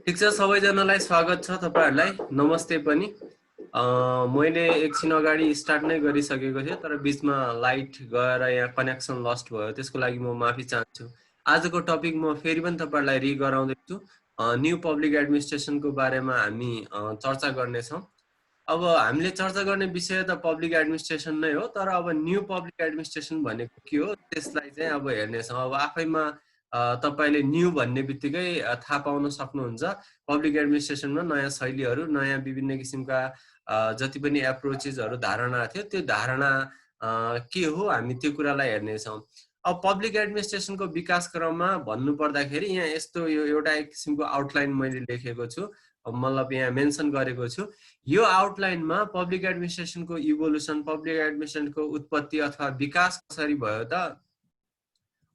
ठिक छ, सबैजनालाई स्वागत छ। तपाईहरुलाई नमस्ते पनि। मैले एकछिन अगाडि स्टार्ट नै गरिसकेको थिएँ, तर बीचमा लाइट गएर यहाँ कनेक्सन लस्ट भयो। त्यसको लागि म माफी चाहन्छु। आजको टपिक म फेरि पनि तपाईहरुलाई गराउँदै छु। न्यू पब्लिक एडमिनिस्ट्रेसनको बारेमा हामी चर्चा गर्नेछौँ। अब हामीले चर्चा गर्ने विषय त पब्लिक एडमिनिस्ट्रेसन नै हो, तर अब न्यू पब्लिक एडमिनिस्ट्रेसन भनेको के हो त्यसलाई चाहिँ अब हेर्नेछौँ। अब आफैमा तपाईले न्यू भन्ने बित्तिकै थाहा पाउन सक्नुहुन्छ। पब्लिक एडमिनिस्ट्रेसनमा नयाँ शैलीहरू, नयाँ विभिन्न किसिमका जति पनि एप्रोचेसहरू, धारणा थियो, त्यो धारणा के हो, हामी त्यो कुरालाई हेर्नेछौँ। अब पब्लिक एडमिनिस्ट्रेसनको विकास क्रममा भन्नु पर्दाखेरि यहाँ यस्तो यो एउटा एक किसिमको आउटलाइन मैले लेखेको छु, मतलब यहाँ मेन्सन गरेको छु। यो आउटलाइनमा पब्लिक एडमिनिस्ट्रेसनको इभोल्युसन, पब्लिक एडमिनिस्ट्रेसनको उत्पत्ति अथवा विकास कसरी भयो त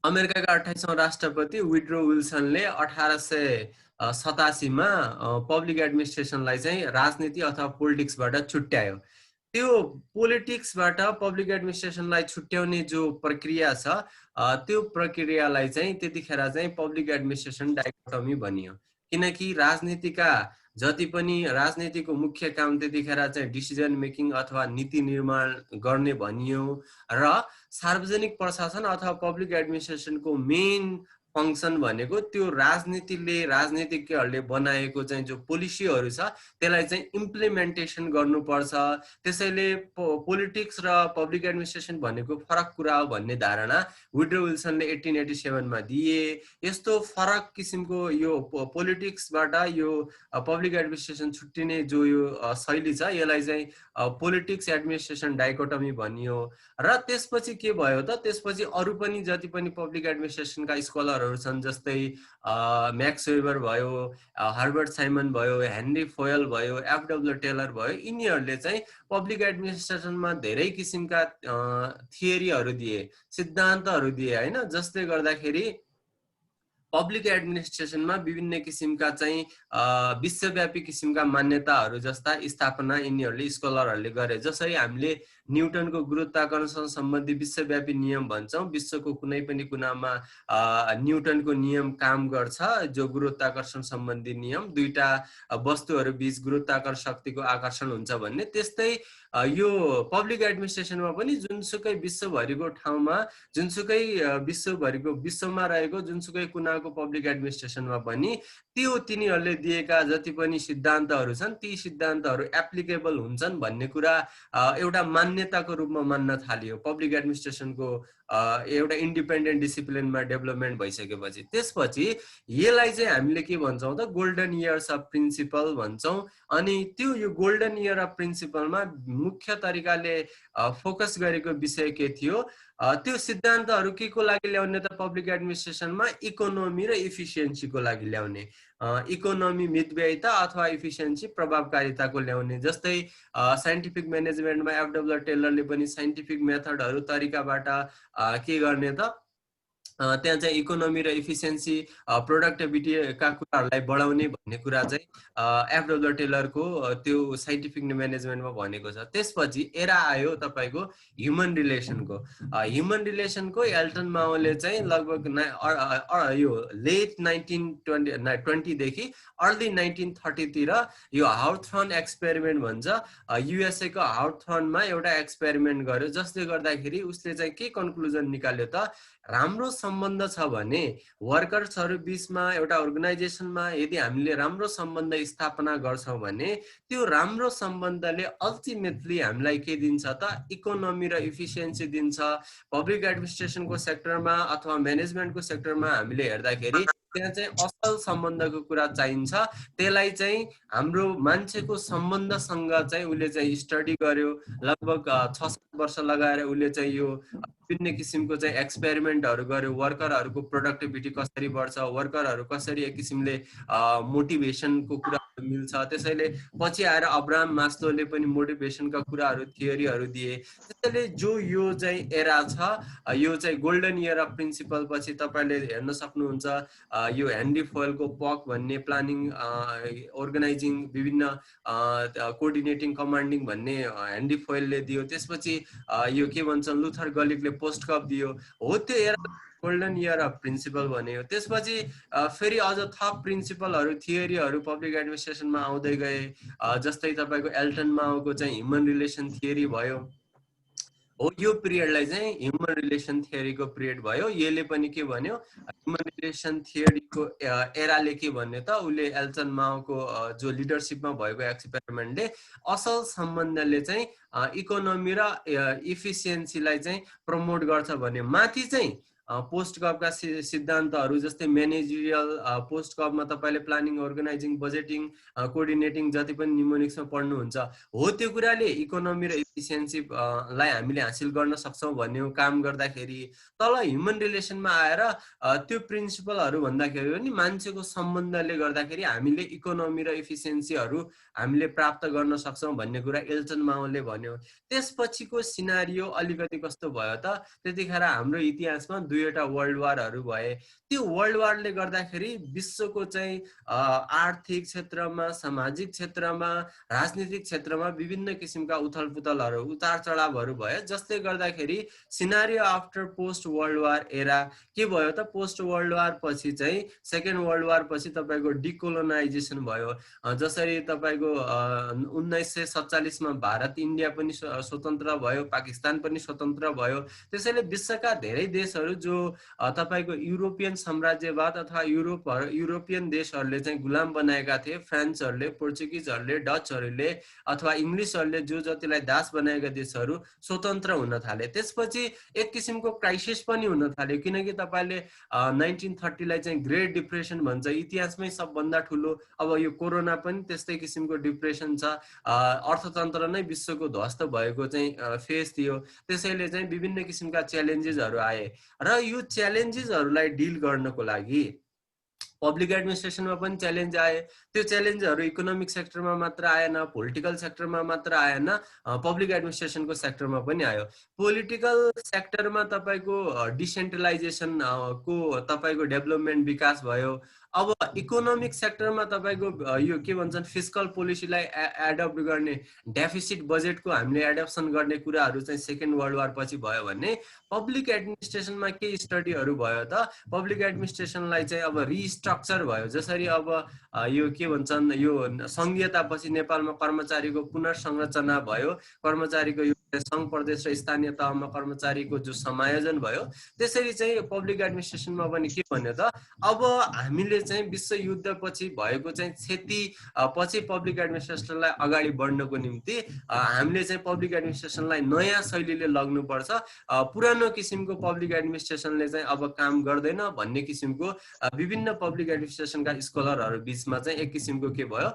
अमेरिकाका 28औं राष्ट्रपति वुड्रो विल्सनले 1887 मा पब्लिक एडमिनिस्ट्रेसनलाई चाहिँ राजनीति अथवा पोलिटिक्सबाट छुट्यायो। त्यो पोलिटिक्सबाट पब्लिक एडमिनिस्ट्रेसनलाई छुट्याउने जो प्रक्रिया छ, त्यो प्रक्रियालाई चाहिँ त्यतिखेर चाहिँ पब्लिक एडमिनिस्ट्रेसन डाइकोटोमी भनियो। किनकि राजनीतिका जति पनि राजनीतिको मुख्य काम त्यतिखेर चाहिँ डिसिजन मेकिङ अथवा नीति निर्माण गर्ने भनियो र सार्वजनिक प्रशासन अथवा पब्लिक एडमिनिस्ट्रेसनको मेन फंक्सन भनेको त्यो राजनीतिज्ञहरूले बनाएको चाहिँ जो पोलिसीहरू छ त्यसलाई चाहिँ इम्प्लिमेन्टेसन गर्नुपर्छ। त्यसैले पोलिटिक्स र पब्लिक एडमिनिस्ट्रेसन भनेको फरक कुरा हो भन्ने धारणा वुड्रो विल्सनले 1887 मा दिए। यस्तो फरक किसिमको यो पोलिटिक्सबाट यो पब्लिक एडमिनिस्ट्रेसन छुट्टिने जो यो शैली छ यसलाई चाहिँ पोलिटिक्स एडमिनिस्ट्रेसन डाइकोटोमी भनियो। र त्यसपछि के भयो त, त्यसपछि अरु पनि जति पनि पब्लिक एडमिनिस्ट्रेसनका स्कलरहरू छन्, जस्तै म्याक्स वेबर भयो, हर्बर्ट साइमन भयो, हेनरी फोयल भयो, एफडब्ल्यू टेलर भयो, यिनीहरूले चाहिँ पब्लिक एडमिनिस्ट्रेसनमा धेरै किसिमका थियरीहरू दिए, सिद्धान्तहरू दिए हैन। जसले गर्दाखेरि पब्लिक एडमिनिस्ट्रेसनमा विभिन्न किसिमका चाहिँ विश्वव्यापी किसिमका मान्यताहरू जस्ता स्थापना यिनीहरूले स्कलरहरूले गरे। जसरी हामीले न्युटनको गुरुत्वाकर्षण सम्बन्धी विश्वव्यापी नियम भन्छौँ, विश्वको कुनै पनि कुनामा न्युटनको नियम काम गर्छ, जो गुरुत्वाकर्षण सम्बन्धी नियम, दुईटा वस्तुहरू बीच गुरुत्वाकर्षण शक्तिको आकर्षण हुन्छ भन्ने। त्यस्तै यो पब्लिक एडमिनिस्ट्रेसनमा पनि जुनसुकै विश्वभरिको ठाउँमा, जुनसुकै विश्वमा रहेको जुनसुकै कुनाको पब्लिक एडमिनिस्ट्रेसनमा पनि त्यो तिनीहरूले दिएका जति पनि सिद्धान्तहरू छन् ती सिद्धान्तहरू एप्लिकेबल हुन्छन् भन्ने कुरा एउटा मान्यताको रूपमा मान्न थालियो पब्लिक एडमिनिस्ट्रेसनको एउटा इन्डिपेन्डेन्ट डिसिप्लिनमा डेभलपमेन्ट भइसकेपछि। त्यसपछि यसलाई चाहिँ हामीले के भन्छौँ त, गोल्डन इयर्स अफ प्रिन्सिपल भन्छौँ। अनि त्यो यो गोल्डन इयर अफ प्रिन्सिपलमा मुख्य तरिकाले फोकस गरेको विषय के थियो, त्यो सिद्धान्तहरू के को लागि ल्याउने त पब्लिक एडमिनिस्ट्रेसनमा, इकोनोमी र इफिसियन्सीको लागि ल्याउने। इकोनोमी मितव्ययिता अथवा इफिसियन्सी प्रभावकारिताको ल्याउने। जस्तै साइन्टिफिक म्यानेजमेन्टमा एफडब्ल्यू टेलरले पनि साइन्टिफिक मेथडहरू तरिकाबाट के गर्ने त, त्यहाँ चाहिँ इकोनोमी र इफिसियन्सी प्रोडक्टिभिटीका कुराहरूलाई बढाउने भन्ने कुरा चाहिँ एफडब्ल्यू टेलरको त्यो साइन्टिफिक म्यानेजमेन्टमा भनेको छ। त्यसपछि एरा आयो तपाईको ह्युमन रिलेसनको। ह्युमन रिलेसनको एल्टन माओले चाहिँ लगभग यो लेट 1920 देखि अर्ली 1930 तिर यो हाउथर्न एक्सपेरिमेन्ट भन्छ, युएसए को हाउथर्नमा एउटा एक्सपेरिमेन्ट गर्यो। जसले गर्दाखेरि उसले चाहिँ के कन्क्लुजन निकाल्यो त, राम्रो सम्बन्ध छ भने वर्कर्सहरू बीचमा एउटा अर्गनाइजेसनमा यदि हामीले राम्रो सम्बन्ध स्थापना गर्छौं भने त्यो राम्रो सम्बन्धले अल्टिमेटली हामीलाई के दिन्छ त, इकोनोमी र इफिसियन्सी दिन्छ। पब्लिक एडमिनिस्ट्रेसनको सेक्टरमा अथवा म्यानेजमेन्टको सेक्टरमा हामीले हेर्दाखेरि त्यहाँ चाहिँ असल सम्बन्धको कुरा चाहिन्छ। त्यसलाई चाहिँ हाम्रो मान्छेको सम्बन्धसँग चाहिँ उसले चाहिँ स्टडी गर्यो। लगभग 6-7 वर्ष लगाएर उसले चाहिँ यो विभिन्न किसिमको चाहिँ एक्सपेरिमेन्टहरू गर्यो। वर्करहरूको प्रोडक्टिभिटी कसरी बढ्छ, वर्करहरू कसरी एक किसिमले मोटिभेसनको कुरा मिल्छ। त्यसैले पछि आएर अब्राहम मास्लोले पनि मोटिभेसनका कुराहरू, थियोरीहरू दिए। त्यसैले जो यो चाहिँ एरा छ, यो चाहिँ गोल्डन इयर अफ प्रिन्सिपल पछि तपाईले हेर्न सक्नुहुन्छ। यो हेनरी फोयलको पक भन्ने प्लानिङ, अर्गनाइजिङ, विभिन्न कोअर्डिनेटिङ, कमान्डिङ भन्ने हेनरी फोयलले दियो। त्यसपछि यो के भन्छ, लुथर गलिगले पोस्ट कप दियो। हो त्यो era golden year of principle भन्यो। त्यसपछि फेरि अझ थप प्रिन्सिपलहरू थियोरीहरू पब्लिक एडमिनिस्ट्रेसनमा आउँदै गए। जस्तै तपाईँको एल्टन माओको चाहिँ ह्युमन रिलेसन थियोरी भयो हो। यो पिरियडलाई चाहिँ ह्युमन रिलेसन थियोरीको पिरियड भयो। यसले पनि के भन्यो, ह्युमन रिलेसन थियोरीको एराले के भन्यो त, उसले एल्टन माओको जो लिडरसिपमा भएको एक्सपेरिमेन्टले असल सम्बन्धले चाहिँ इकोनोमी र इफिसियन्सीलाई चाहिँ प्रमोट गर्छ भन्यो। माथि चाहिँ पोस्ट गभका सिद्धान्तहरू जस्तै म्यानेजरियल पोस्ट गभमा तपाईँले प्लानिङ, अर्गनाइजिङ, बजेटिङ, कोअर्डिनेटिङ जति पनि निमोनिक्समा पढ्नुहुन्छ हो, त्यो कुराले इकोनोमी र इफिसियन्सी लाई हामीले हासिल गर्न सक्छौँ भन्ने काम गर्दाखेरि तल ह्युमन रिलेसनमा आएर त्यो प्रिन्सिपलहरू भन्दाखेरि पनि मान्छेको सम्बन्धले गर्दाखेरि हामीले इकोनोमी र इफिसियन्सीहरू हामीले प्राप्त गर्न सक्छौँ भन्ने कुरा एल्टन माओले भन्यो। त्यसपछिको सिनारियो अलिकति कस्तो भयो त, त्यतिखेर हाम्रो इतिहासमा दुईवटा वर्ल्ड वारहरू भए। त्यो वर्ल्ड वारले गर्दाखेरि विश्वको चाहिँ आर्थिक क्षेत्रमा, सामाजिक क्षेत्रमा, राजनीतिक क्षेत्रमा विभिन्न किसिमका उथलपुथलहरू, उतार चढावहरू भयो। जसले गर्दाखेरि scenario after post world war era के भयो त, पोस्ट वर्ल्ड वार पछि चाहिँ सेकेन्ड वर्ल्ड वार पछि तपाईँको डिकोलोनाइजेसन भयो। जसरी तपाईँको 1947 मा भारत, इन्डिया पनि स्वतन्त्र भयो, पाकिस्तान पनि स्वतन्त्र भयो। त्यसैले विश्वका धेरै देशहरू जो तपाईँको युरोपियन साम्राज्यवाद अथवा युरोपियन देशहरूले चाहिँ गुलाम बनाएका थिए, फ्रान्सहरूले, पोर्चुगिजहरूले, डचहरूले अथवा इङ्ग्लिसहरूले जो जतिलाई दास बनाएका देशहरू स्वतन्त्र हुन थाले। त्यसपछि एक किसिमको क्राइसिस पनि हुन थाल्यो, किनकि तपाईँले 1930 लाई चाहिँ ग्रेट डिप्रेसन भन्छ, इतिहासमै सबभन्दा ठुलो। अब यो कोरोना पनि त्यस्तै किसिमको डिप्रेसन छ, अर्थतन्त्र नै विश्वको ध्वस्त भएको चाहिँ फेज थियो। त्यसैले चाहिँ विभिन्न किसिमका च्यालेन्जेसहरू आए र यो च्यालेन्जेसहरूलाई डिल गर्नको लागि पब्लिक एडमिनिस्ट्रेसनमा पनि च्यालेन्ज आए। त्यो च्यालेन्जहरू इकोनोमिक सेक्टरमा मात्र आएन, पोलिटिकल सेक्टरमा मात्र आएन, पब्लिक एडमिनिस्ट्रेसनको सेक्टरमा पनि आयो। पोलिटिकल सेक्टरमा तपाईँको डिसेन्ट्रलाइजेसन को तपाईँको डेभलपमेन्ट विकास भयो। अब इकोनोमिक सेक्टरमा तपाईँको यो के भन्छन्, फिस्कल पोलिसीलाई एडप्ट गर्ने, डेफिसिट बजेटको हामीले एडप्सन गर्ने कुराहरू चाहिँ सेकेन्ड वर्ल्ड वार पछि भयो भने पब्लिक एडमिनिस्ट्रेसनमा के स्टडीहरू भयो त, पब्लिक एडमिनिस्ट्रेसनलाई चाहिँ अब रिस्ट्रक्चर भयो। जसरी अब यो के भन्छन्, यो सङ्घीयतापछि नेपालमा कर्मचारीको पुनर्संरचना भयो, कर्मचारीको यो सङ्घ प्रदेश र स्थानीय तहमा कर्मचारीको जो समायोजन भयो। त्यसरी चाहिँ पब्लिक एडमिनिस्ट्रेसनमा पनि के भन्यो त, अब हामीले चाहिँ विश्व युद्ध पछि भएको चाहिँ क्षति पछि पब्लिक एडमिनिस्ट्रेसनलाई अगाडि बढ्नको निम्ति हामीले चाहिँ पब्लिक एडमिनिस्ट्रेसनलाई नयाँ शैलीले लग्नुपर्छ, पुरानो किसिमको पब्लिक एडमिनिस्ट्रेसनले चाहिँ अब काम गर्दैन भन्ने किसिमको विभिन्न पब्लिक एडमिनिस्ट्रेसनका स्कलरहरू बिचमा चाहिँ एक किसिमको के भयो,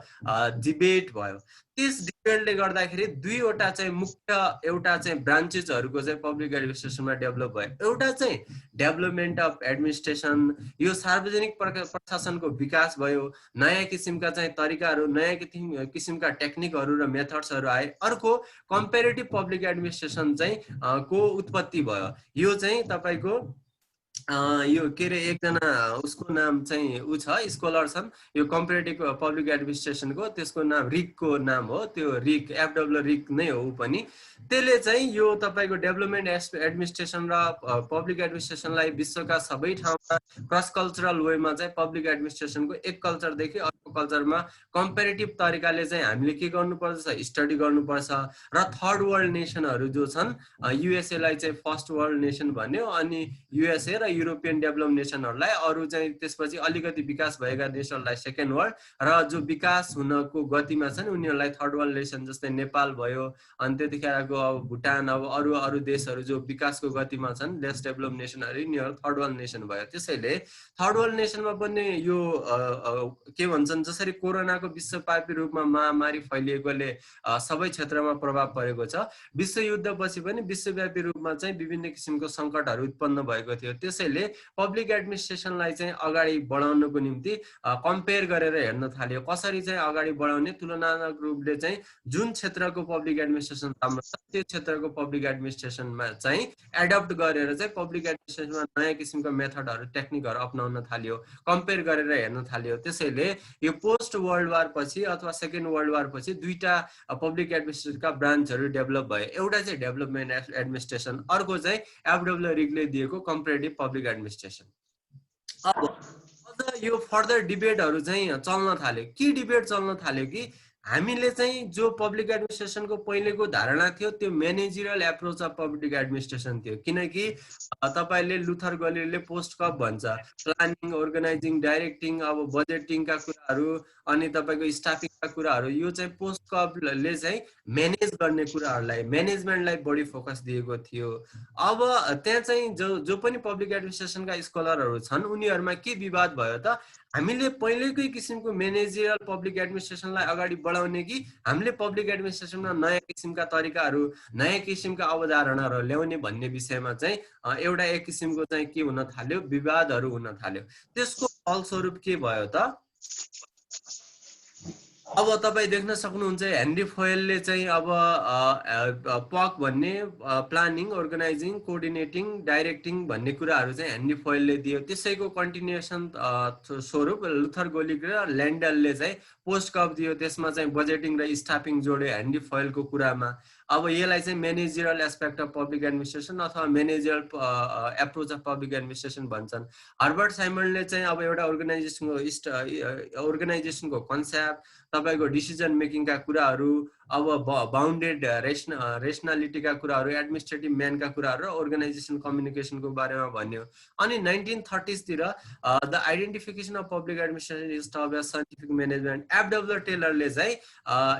डिबेट भयो। त्यस डिबेटले गर्दाखेरि दुईवटा चाहिँ मुख्य एउटा चाहिँ ब्रान्चेसहरूको चाहिँ पब्लिक एडमिनिस्ट्रेसनमा डेभलप भयो। एउटा चाहिँ डेभलपमेन्ट अफ एडमिनिस्ट्रेसन, यो सार्वजनिक प्रशासनको विकास भयो, नयाँ किसिमका चाहिँ तरिकाहरू, नयाँ किसिमका टेक्निकहरू र मेथड्सहरू आए। अर्को कम्पेरेटिभ पब्लिक एडमिनिस्ट्रेसन चाहिँ को उत्पत्ति भयो। यो चाहिँ तपाईँको यो के अरे एकजना उसको नाम चाहिँ ऊ छ, स्कलर छन् यो कम्पेरेटिभ पब्लिक एडमिनिस्ट्रेसनको, त्यसको नाम रिकको नाम हो, त्यो रिक, एफडब्ल्यू रिक नै हो ऊ पनि। त्यसले चाहिँ यो तपाईँको डेभलपमेन्ट एडमिनिस्ट्रेसन र पब्लिक एडमिनिस्ट्रेसनलाई विश्वका सबै ठाउँमा क्रस कल्चरल वेमा चाहिँ पब्लिक एडमिनिस्ट्रेसनको एक कल्चरदेखि अर्को कल्चरमा कम्पेरेटिभ तरिकाले चाहिँ हामीले के गर्नुपर्छ, स्टडी गर्नुपर्छ। र थर्ड वर्ल्ड नेसनहरू जो छन्, युएसएलाई चाहिँ फर्स्ट वर्ल्ड नेसन भन्यो, अनि युएसए र युरोपियन डेभलप नेसनहरूलाई, अरू चाहिँ त्यसपछि अलिकति विकास भएका देशहरूलाई सेकेन्ड वर्ल्ड, र जो विकास हुनको गतिमा छन् उनीहरूलाई थर्ड वर्ल्ड नेसन, जस्तै नेपाल भयो, अनि त्यतिखेरको अब भुटान, अब अरू देशहरू जो विकासको गतिमा छन्, लेस डेभलप नेसनहरू, यिनीहरू थर्ड वर्ल्ड नेसन भयो। त्यसैले थर्ड वर्ल्ड नेसनमा पनि यो के भन्छन्, जसरी कोरोनाको विश्वव्यापी रूपमा महामारी फैलिएकोले सबै क्षेत्रमा प्रभाव परेको छ, विश्वयुद्धपछि पनि विश्वव्यापी रूपमा चाहिँ विभिन्न किसिमको सङ्कटहरू उत्पन्न भएको थियो। त्यसैले पब्लिक एडमिनिस्ट्रेसनलाई चाहिँ अगाडि बढाउनको निम्ति कम्पेयर गरेर हेर्न थाल्यो, कसरी चाहिँ अगाडि बढाउने, तुलनात्मक रूपले चाहिँ जुन क्षेत्रको पब्लिक एडमिनिस्ट्रेसन राम्रो छ त्यो क्षेत्रको पब्लिक एडमिनिस्ट्रेसनमा चाहिँ एडप्ट गरेर चाहिँ पब्लिक एडमिनिस्ट्रेसनमा नयाँ किसिमको मेथडहरू, टेक्निकहरू अपनाउन थाल्यो, कम्पेयर गरेर हेर्न थाल्यो। त्यसैले यो यो पोस्ट वर्ल्ड वार पछि अथवा सेकेन्ड वर्ल्ड वार पछि दुईटा पब्लिक एडमिनिस्ट्रेसनका ब्रान्चहरू डेभलप भयो। एउटा चाहिँ डेभलपमेन्ट एडमिनिस्ट्रेसन, अर्को चाहिँ एफडब्ल्यू रिगले दिएको कम्पेरेटिभ पब्लिक एडमिनिस्ट्रेसन। अब अझ यो फर्दर डिबेटहरू चाहिँ चल्न थाल्यो। के डिबेट चल्न थाल्यो कि हामीले चाहिँ जो पब्लिक एडमिनिस्ट्रेसनको पहिलेको धारणा थियो त्यो managerial approach of public administration थियो। किनकि तपाईले लुथर गलिले पोस्ट कप भन्छ, प्लानिङ, अर्गनाइजिङ, डाइरेक्टिङ, अब बजेटिङका कुराहरू अनि तपाईको स्टाफिङका कुराहरू, यो चाहिँ पोस्ट कपले चाहिँ म्यानेज गर्ने कुराहरूलाई, म्यानेजमेन्टलाई बढी फोकस दिएको थियो। अब त्यहाँ चाहिँ जो पनि पब्लिक एडमिनिस्ट्रेसनका स्कलरहरू छन् उनीहरूमा के विवाद भयो त, हामीले पहिलेकै किसिमको म्यानेजरियल पब्लिक एडमिनिस्ट्रेसनलाई अगाडि बढाउने कि हामीले पब्लिक एडमिनिस्ट्रेसनमा नयाँ किसिमका तरिकाहरू, नयाँ किसिमका अवधारणाहरू ल्याउने भन्ने विषयमा चाहिँ एउटा एक किसिमको चाहिँ के हुन थाल्यो, विवादहरू हुन थाल्यो। त्यसको फलस्वरूप के भयो त, अब तपाईँ देख्न सक्नुहुन्छ हेनरी फोयलले चाहिँ अब पक भन्ने प्लानिङ, अर्गनाइजिङ, कोअर्डिनेटिङ, डाइरेक्टिङ भन्ने कुराहरू चाहिँ हेनरी फोयलले दियो। त्यसैको कन्टिन्युएसन स्वरूप लुथर गोलिक र ल्यान्डलले चाहिँ पोस्ट कप दियो। त्यसमा चाहिँ बजेटिङ र स्टाफिङ जोड्यो हेनरी फोयलको कुरामा। अब यसलाई चाहिँ managerial aspect of public administration अथवा managerial approach of public administration भन्छन्। हर्बर्ट साइमन्डले चाहिँ अब एउटा अर्गनाइजेसनको कन्सेप्ट, तपाईको डिसिजन मेकिङका कुराहरू, अब बाउन्डेड रेसनालिटीका कुराहरू, एडमिनिस्ट्रेटिभ म्यानका कुराहरू र अर्गनाइजेसन कम्युनिकेसनको बारेमा भन्यो। अनि 1930s तिर the identification of public administration is termed as scientific management, F W टेलरले चाहिँ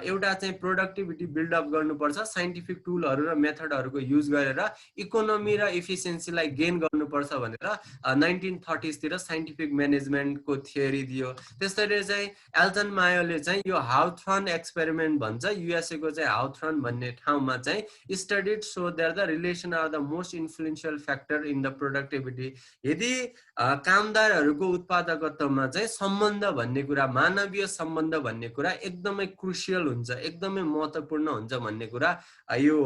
एउटा चाहिँ प्रोडक्टिभिटी बिल्डअप गर्नुपर्छ, साइन्टिफिक टुलहरू र मेथडहरूको युज गरेर इकोनोमी र इफिसियन्सीलाई गेन गर्नुपर्छ भनेर 1930s तिर साइन्टिफिक म्यानेजमेन्टको थियोरी दियो। त्यसैले चाहिँ एल्टन मायोले चाहिँ यो हाउथर्न एक्सपेरिमेन्ट भन्छ, युएसए को चाहिँ हाउथर्न भन्ने ठाउँमा चाहिँ studied so that the relation are the most influential factor in the productivity. यदि कामदारहरूको उत्पादकत्वमा चाहिँ सम्बन्ध भन्ने कुरा, मानवीय सम्बन्ध भन्ने कुरा एकदमै क्रुसियल हुन्छ, एकदमै महत्त्वपूर्ण हुन्छ भन्ने कुरा यो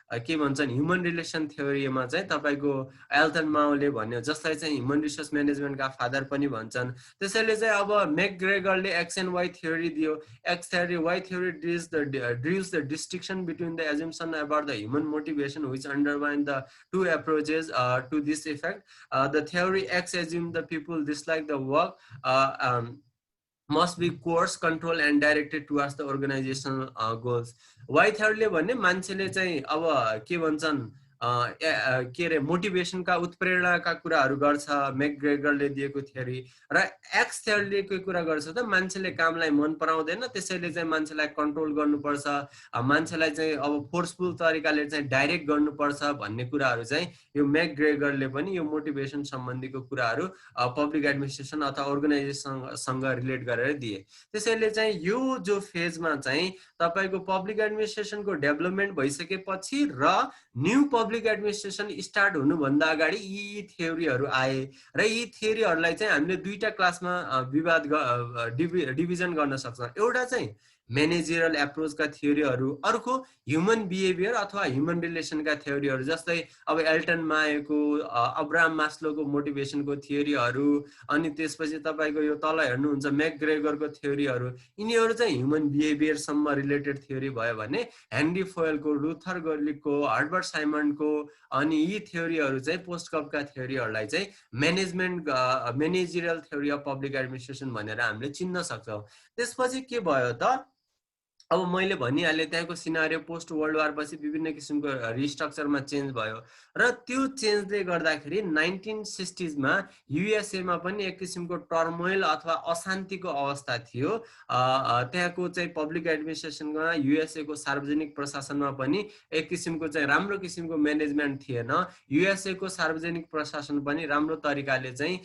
के भन्छन् ह्युमन रिलेसन थ्योरीमा चाहिँ तपाईको एल्टन मायोले भन्यो, जसलाई चाहिँ ह्युमन रिसोर्स म्यानेजमेन्टका फादर पनि भन्छन्। त्यसैले चाहिँ अब मैकग्रेगरले एक्स एन्ड वाई थ्योरी दियो। X theory, Y theory drills the distinction between the assumption about the human motivation which underline the two approaches to this effect. The theory X assume the people dislike the work must be coerced, controlled and directed towards the organizational goals. Why thirdly भन्ने मान्छेले चाहिँ अब के भन्छन् के रे मोटिभेसनका उत्प्रेरणाका कुराहरू गर्छ मैकग्रेगरले दिएको थ्योरी, र एक्स थ्योरीले के कुरा गर्छ त मान्छेले कामलाई मन पराउँदैन, त्यसैले चाहिँ मान्छेलाई कन्ट्रोल गर्नुपर्छ, मान्छेलाई चाहिँ अब फोर्सफुल तरिकाले चाहिँ डाइरेक्ट गर्नुपर्छ भन्ने कुराहरू चाहिँ यो मैकग्रेगरले पनि यो मोटिभेसन सम्बन्धीको कुराहरू पब्लिक एडमिनिस्ट्रेसन अथवा अर्गनाइजेसनसँग रिलेट गरेर दिए। त्यसैले चाहिँ यो जो फेजमा चाहिँ तपाईको पब्लिक एडमिनिस्ट्रेसनको डेभलपमेन्ट भइसकेपछि र न्यू पब्लिक एडमिनिस्ट्रेसन स्टार्ट हुनुभन्दा अगाडि यी थ्योरीहरू आए र यी थ्योरीहरूलाई चाहिँ हामीले दुईटा क्लासमा डिभिजन गर्न सक्छौँ। एउटा चाहिँ म्यानेजरियल एप्रोचका थ्योरीहरू, अर्को ह्युमन बिहेभियर अथवा ह्युमन रिलेसनका थ्योरीहरू, जस्तै अब एल्टन मायोको अब्राहम मास्लोको मोटिभेसनको थ्योरीहरू, अनि त्यसपछि तपाईको यो तल हेर्नुहुन्छ मैकग्रेगरको थ्योरीहरू, यिनीहरू चाहिँ ह्युमन बिहेभियरसम्म रिलेटेड थ्योरी भयो भने हेनरी फोयलको, लुथर गोलिकको, हर्बर्ट साइमन्डको अनि यी थ्योरीहरू चाहिँ पोस्ट कपका थ्योरीहरूलाई चाहिँ managerial theory of public administration भनेर हामीले चिन्न सक्छौँ। त्यसपछि के भयो त, अब मैले भनिहालेँ त्यहाँको सिनारियो पोस्ट वर्ल्ड वार पछि विभिन्न किसिमको रिस्ट्रक्चरमा चेन्ज भयो र त्यो चेन्जले गर्दाखेरि 1960s मा युएसए मा पनि एक किसिमको टर्मोइल अथवा अशान्तिको अवस्था थियो। त्यहाँको चाहिँ पब्लिक एडमिनिस्ट्रेसनमा, युएसए को सार्वजनिक प्रशासनमा पनि एक किसिमको चाहिँ राम्रो किसिमको म्यानेजमेन्ट थिएन। युएसए को सार्वजनिक प्रशासन पनि राम्रो तरिकाले चाहिँ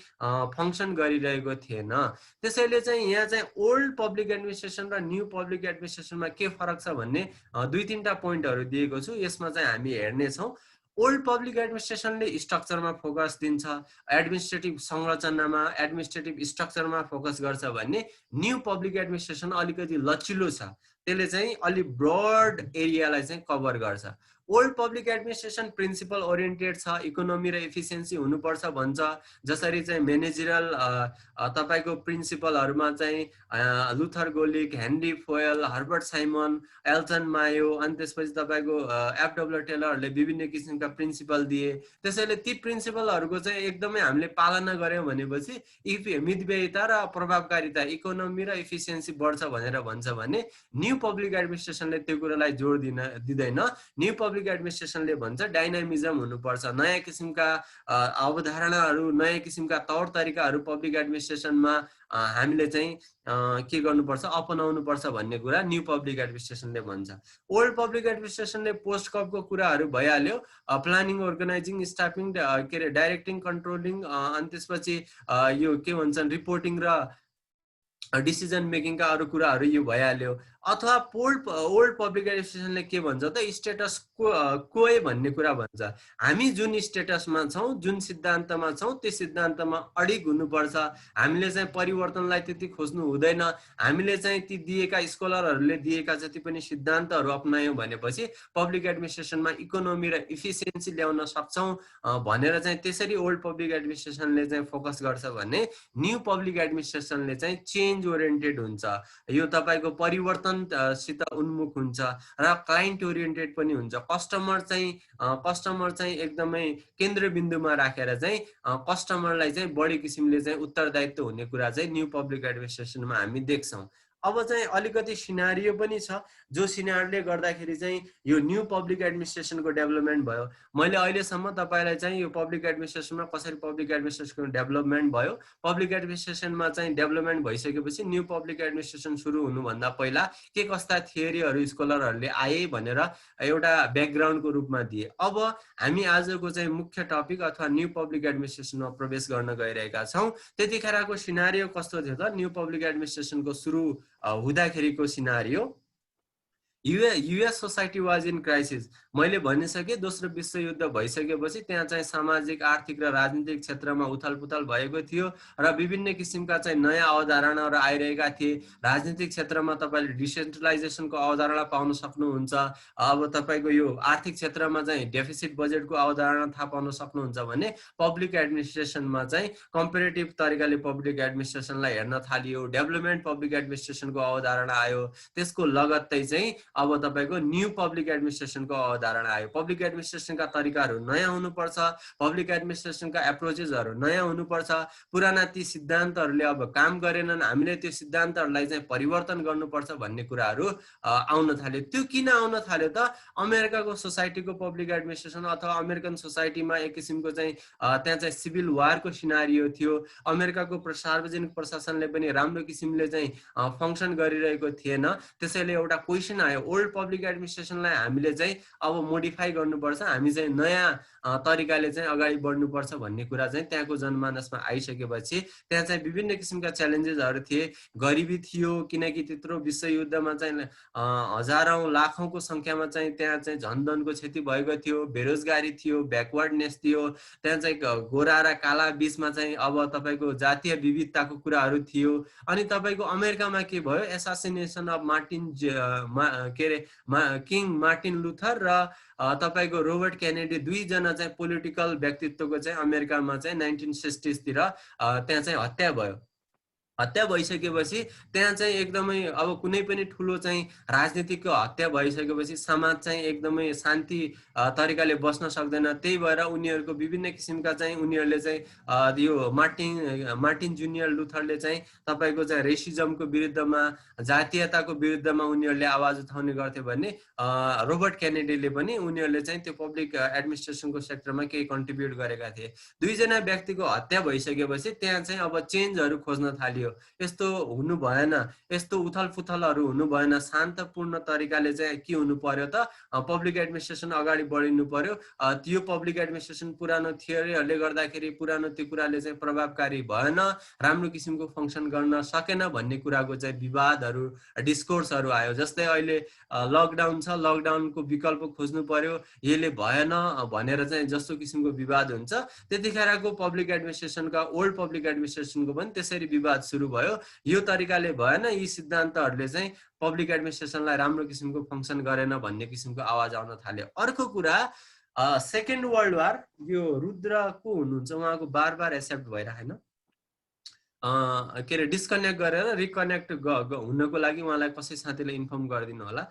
फङ्सन गरिरहेको थिएन। त्यसैले चाहिँ यहाँ चाहिँ ओल्ड पब्लिक एडमिनिस्ट्रेसन र न्यू पब्लिक एडमिनिस्ट्रेसन मा के फरक छ भन्ने दुई तीनटा पोइन्टहरू दिएको छु, यसमा चाहिँ हामी हेर्ने छौं। ओल्ड पब्लिक एडमिनिस्ट्रेसनले स्ट्रक्चरमा फोकस दिन्छ, एडमिनिस्ट्रेटिभ संरचनामा, एडमिनिस्ट्रेटिभ स्ट्रक्चरमा फोकस गर्छ भने न्यू पब्लिक एडमिनिस्ट्रेसन अलिकति लचिलो छ, त्यसले चाहिँ अलि ब्रड एरियालाई चाहिँ कभर गर्छ। Old public administration principle oriented छ, इकोनोमी र एफिसियन्सी हुनुपर्छ भन्छ। जसरी चाहिँ म्यानेजरल तपाईँको प्रिन्सिपलहरूमा चाहिँ Luther Gulick, Henri Fayol, Herbert Simon, Elton Mayo, अनि त्यसपछि तपाईँको एफडब्ल्यू टेलरहरूले विभिन्न किसिमका प्रिन्सिपल दिए। त्यसैले ती प्रिन्सिपलहरूको चाहिँ एकदमै हामीले पालना गऱ्यौँ भनेपछि मितव्ययिता र प्रभावकारिता, इकोनोमी र इफिसियन्सी बढ्छ भनेर भन्छ भने न्यू पब्लिक एडमिनिस्ट्रेसनले त्यो कुरालाई जोड दिँदैन। न्यू पब्लिक एडमिनिस्ट्रेसनले भन्छ डाइनामिजम हुनुपर्छ, नयाँ किसिमका अवधारणाहरू, नयाँ किसिमका तौर तरिकाहरू पब्लिक एडमिनिस्ट्रेसनमा हामीले चाहिँ के गर्नुपर्छ, अपनाउनुपर्छ भन्ने कुरा न्यू पब्लिक एडमिनिस्ट्रेसनले भन्छ। ओल्ड पब्लिक एडमिनिस्ट्रेसनले पोस्ट कपको कुराहरू भइहाल्यो, प्लानिङ, अर्गनाइजिङ, स्टाफिङ, के अरे डाइरेक्टिङ, कन्ट्रोलिङ, अनि त्यसपछि यो के भन्छन् रिपोर्टिङ र डिसिजन मेकिङका अरू कुराहरू यो भइहाल्यो। अथवा ओल्ड पब्लिक एडमिनिस्ट्रेसनले के भन्छ त, स्टेटस क्वो भन्ने कुरा भन्छ। हामी जुन स्टेटसमा छौँ, जुन सिद्धान्तमा छौँ, त्यो सिद्धान्तमा अडिग हुनुपर्छ। हामीले चाहिँ परिवर्तनलाई त्यति खोज्नु हुँदैन। हामीले चाहिँ ती दिएका स्कलरहरूले दिएका जति पनि सिद्धान्तहरू अपनायौँ भनेपछि पब्लिक एडमिनिस्ट्रेसनमा इकोनोमी र इफिसियन्सी ल्याउन सक्छौँ भनेर चाहिँ त्यसरी ओल्ड पब्लिक एडमिनिस्ट्रेसनले चाहिँ फोकस गर्छ भने न्यू पब्लिक एडमिनिस्ट्रेसनले चाहिँ चेन्ज ओरिएन्टेड हुन्छ। यो तपाईँको परिवर्तन सित उन्मुख हुन्छ र क्लाइन्ट ओरिएन्टेड पनि हुन्छ। कस्टमर चाहिँ एकदमै केन्द्रबिन्दुमा राखेर चाहिँ कस्टमरलाई चाहिँ बढी किसिमले चाहिँ उत्तरदायित्व हुने कुरा चाहिँ न्यू पब्लिक एडमिनिस्ट्रेसनमा हामी देख्छौँ। अब चाहिँ अलिकति सिनारियो पनि छ, जो सिनारियोले गर्दाखेरि चाहिँ यो न्यू पब्लिक एडमिनिस्ट्रेसनको डेभलपमेन्ट भयो। मैले अहिलेसम्म तपाईँलाई चाहिँ यो पब्लिक एडमिनिस्ट्रेसनमा कसरी पब्लिक एडमिनिस्ट्रेसनको डेभलपमेन्ट भयो, पब्लिक एडमिनिस्ट्रेसनमा चाहिँ डेभलपमेन्ट भइसकेपछि न्यू पब्लिक एडमिनिस्ट्रेसन सुरु हुनुभन्दा पहिला के कस्ता थियोरीहरू स्कलरहरूले आए भनेर एउटा ब्याकग्राउन्डको रूपमा दिए। अब हामी आजको चाहिँ मुख्य टपिक अथवा न्यू पब्लिक एडमिनिस्ट्रेसनमा प्रवेश गर्न गइरहेका छौँ। त्यतिखेरको सिनारियो कस्तो थियो त, न्यू पब्लिक एडमिनिस्ट्रेसनको सुरु हुँदाखेरिको scenario, US society was in crisis. मैले भनिसकेँ दोस्रो विश्वयुद्ध भइसकेपछि त्यहाँ चाहिँ सामाजिक, आर्थिक र राजनीतिक क्षेत्रमा उथलपुथल भएको थियो र विभिन्न किसिमका चाहिँ नयाँ अवधारणाहरू आइरहेका थिए। राजनीतिक क्षेत्रमा तपाईँले डिसेन्ट्रलाइजेसनको अवधारणा पाउन सक्नुहुन्छ। अब तपाईँको यो आर्थिक क्षेत्रमा चाहिँ डेफिसिट बजेटको अवधारणा थाहा पाउन सक्नुहुन्छ भने पब्लिक एडमिनिस्ट्रेसनमा चाहिँ कम्पेरेटिभ तरिकाले पब्लिक एडमिनिस्ट्रेसनलाई हेर्न थालियो। डेभलपमेन्ट पब्लिक एडमिनिस्ट्रेसनको अवधारणा आयो। त्यसको लगत्तै चाहिँ अब तपाईँको न्यू पब्लिक एडमिनिस्ट्रेसनको अवधारणा आयो। पब्लिक एडमिनिस्ट्रेसनका तरिकाहरू नयाँ हुनुपर्छ, पब्लिक एडमिनिस्ट्रेसनका एप्रोचेसहरू नयाँ हुनुपर्छ। पुराना ती सिद्धान्तहरूले अब काम गरेनन्, हामीले त्यो सिद्धान्तहरूलाई चाहिँ परिवर्तन गर्नुपर्छ भन्ने कुराहरू आउन थाल्यो। त्यो किन आउन थाल्यो त, अमेरिकाको सोसाइटीको पब्लिक एडमिनिस्ट्रेसन अथवा अमेरिकन सोसाइटीमा एक किसिमको चाहिँ त्यहाँ चाहिँ सिभिल वारको सिनारियो थियो। अमेरिकाको सार्वजनिक प्रशासनले पनि राम्रो किसिमले चाहिँ फङ्सन गरिरहेको थिएन। त्यसैले एउटा क्वेसन आयो, ओल्ड पब्लिक एडमिनिस्ट्रेसनलाई हामीले चाहिँ अब मोडिफाई गर्नुपर्छ, हामी चाहिँ नयाँ तरिकाले चाहिँ अगाडि बढ्नुपर्छ भन्ने कुरा चाहिँ त्यहाँको जनमानसमा आइसकेपछि त्यहाँ चाहिँ विभिन्न किसिमका च्यालेन्जेसहरू थिए। गरिबी थियो, किनकि त्यत्रो विश्वयुद्धमा चाहिँ हजारौँ लाखौँको सङ्ख्यामा चाहिँ त्यहाँ चाहिँ जनधनको क्षति भएको थियो। बेरोजगारी थियो, ब्याकवर्डनेस थियो। त्यहाँ चाहिँ गोरा र काला बिचमा चाहिँ अब तपाईँको जातीय विविधताको कुराहरू थियो। अनि तपाईँको अमेरिकामा के भयो, एसासिनेसन अफ किङ मार्टिन लुथर र तपाईँको रोबर्ट केनेडी, दुईजना चाहिँ पोलिटिकल व्यक्तित्वको चाहिँ अमेरिकामा चाहिँ 1960s तिर त्यहाँ चाहिँ हत्या भयो। हत्या भइसकेपछि त्यहाँ चाहिँ एकदमै अब कुनै पनि ठुलो चाहिँ राजनीतिको हत्या भइसकेपछि समाज चाहिँ एकदमै शान्ति तरिकाले बस्न सक्दैन। त्यही भएर उनीहरूको विभिन्न किसिमका चाहिँ उनीहरूले चाहिँ यो मार्टिन जुनियर लुथरले चाहिँ तपाईँको चाहिँ रेसिजमको विरुद्धमा, जातीयताको विरुद्धमा उनीहरूले आवाज उठाउने गर्थे भने रोबर्ट केनेडीले पनि उनीहरूले चाहिँ त्यो पब्लिक एडमिनिस्ट्रेसनको सेक्टरमा केही कन्ट्रिब्युट गरेका थिए। दुईजना व्यक्तिको हत्या भइसकेपछि त्यहाँ चाहिँ अब चेन्जहरू खोज्न थालियो। यस्तो हुनु भएन, यस्तो उथलपुथलहरू हुनु भएन। शान्तपूर्ण तरिकाले चाहिँ के हुनु पर्यो त, पब्लिक एडमिनिस्ट्रेसन अगाडि बढिनु पर्यो। त्यो पब्लिक एडमिनिस्ट्रेसन पुरानो थियोरीहरूले गर्दाखेरि पुरानो त्यो कुराले चाहिँ प्रभावकारी भएन, राम्रो किसिमको फङ्सन गर्न सकेन भन्ने कुराको चाहिँ विवादहरू, डिस्कोर्सहरू आयो। जस्तै अहिले लकडाउन छ, लकडाउनको विकल्प खोज्नु पर्यो, यसले भएन भनेर चाहिँ जस्तो किसिमको विवाद हुन्छ, त्यतिखेरको पब्लिक एडमिनिस्ट्रेसनका, ओल्ड पब्लिक एडमिनिस्ट्रेसनको पनि त्यसरी विवाद सुरु भयो। यो तरिकाले भएन, यी सिद्धान्तहरूले चाहिँ पब्लिक एडमिनिस्ट्रेसनलाई राम्रो किसिमको फङ्सन गरेन भन्ने किसिमको आवाज आउन थाल्यो। अर्को कुरा, सेकेन्ड वर्ल्ड वार, यो रुद्र को हुनुहुन्छ, उहाँको बार एक्सेप्ट भइरहेन, के अरे डिस्कनेक्ट गरेर रिकनेक्ट हुनको लागि उहाँलाई कसै साथीले इन्फर्म गरिदिनु होला।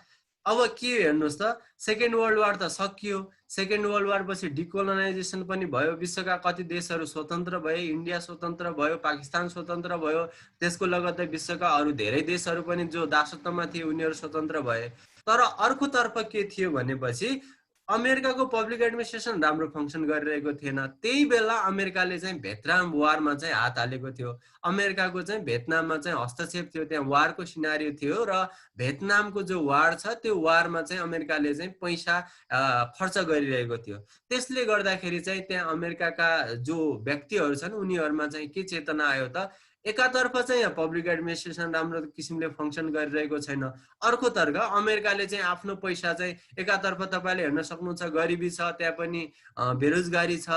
अब के हेर्नुहोस् त, सेकेन्ड वर्ल्ड वार त सकियो, सेकेन्ड वर्ल्ड वार पछि डिकोलोनाइजेसन पनि भयो, विश्वका कति देशहरू स्वतन्त्र भए, इन्डिया स्वतन्त्र भयो, पाकिस्तान स्वतन्त्र भयो, त्यसको लगत्तै विश्वका अरू धेरै देशहरू पनि जो दासत्वमा थिए उनीहरू स्वतन्त्र भए। तर अर्कोतर्फ के थियो भनेपछि अमेरिकाको पब्लिक एडमिनिस्ट्रेसन राम्रो फङ्सन गरिरहेको थिएन। त्यही बेला अमेरिकाले चाहिँ भियतनाम वारमा चाहिँ हात हालेको थियो। अमेरिकाको चाहिँ भियतनाममा चाहिँ हस्तक्षेप थियो, त्यहाँ वारको सिनारियो थियो र भियतनामको जो वार छ त्यो वारमा चाहिँ अमेरिकाले चाहिँ पैसा खर्च गरिरहेको थियो। त्यसले गर्दाखेरि चाहिँ त्यहाँ अमेरिकाका जो व्यक्तिहरू छन् उनीहरूमा चाहिँ के चेतना आयो त, एकातर्फ चाहिँ पब्लिक एडमिनिस्ट्रेसन राम्रो किसिमले फङ्सन गरिरहेको छैन, अर्कोतर्फ अमेरिकाले चाहिँ आफ्नो पैसा चाहिँ एकातर्फ तपाईँले हेर्न सक्नुहुन्छ गरिबी छ, त्यहाँ पनि बेरोजगारी छ,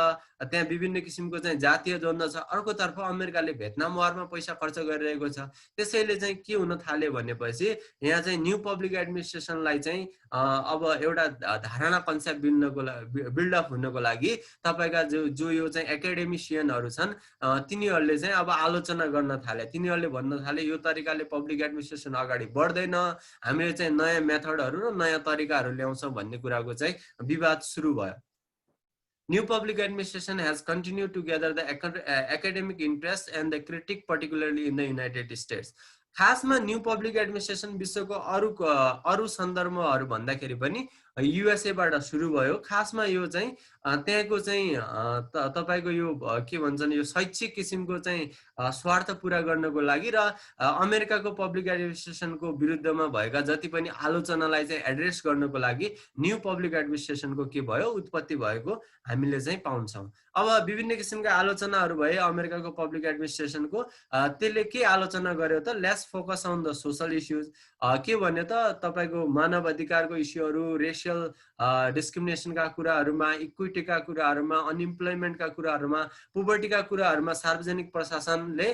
त्यहाँ विभिन्न किसिमको चाहिँ जातीय द्वन्द्व छ, अर्कोतर्फ अमेरिकाले भियतनाम वारमा पैसा खर्च गरिरहेको छ। त्यसैले चाहिँ के हुन थाल्यो भनेपछि यहाँ चाहिँ न्यू पब्लिक एडमिनिस्ट्रेसनलाई चाहिँ अब एउटा धारणा कन्सेप्ट बिल्डअप हुनको लागि तपाईँका जो यो चाहिँ एकाडेमिसियनहरू छन् तिनीहरूले चाहिँ अब आलोचना गर्न थाले। तिनीहरूले भन्न थाले यो तरिकाले पब्लिक एडमिनिस्ट्रेसन अगाडि बढ्दैन, हामीले चाहिँ नयाँ मेथडहरू र नयाँ तरिकाहरू ल्याउँछौँ भन्ने कुराको चाहिँ विवाद सुरु भयो। New public administration has continued to gather the academic interest and the critique, particularly in the United States. खासमा न्यू पब्लिक एडमिनिस्ट्रेसन विश्वको अरू सन्दर्भहरू भन्दाखेरि पनि युएसएबाट सुरु भयो। खासमा यो चाहिँ त्यहाँको चाहिँ तपाईको यो के भन्छन् यो शैक्षिक किसिमको चाहिँ स्वार्थ पूरा गर्नको लागि र अमेरिकाको पब्लिक एडमिनिस्ट्रेसनको विरुद्धमा भएका जति पनि आलोचनालाई चाहिँ एड्रेस गर्नको लागि न्यू पब्लिक एडमिनिस्ट्रेसनको के भयो उत्पत्ति भएको हामीले चाहिँ पाउँछौँ। अब विभिन्न किसिमका आलोचनाहरू भए अमेरिकाको पब्लिक एडमिनिस्ट्रेसनको। त्यसले के आलोचना गर्यो त, let's focus on the social issues. के भन्यो त, तपाईको मानव अधिकारको इस्युहरू, रेशियल डिस्क्रिमिनेसनका कुराहरूमा, इक्विटीका कुराहरूमा, अनइम्प्लोइमेन्टका कुराहरूमा, पोभर्टीका कुराहरूमा सार्वजनिक प्रशासनले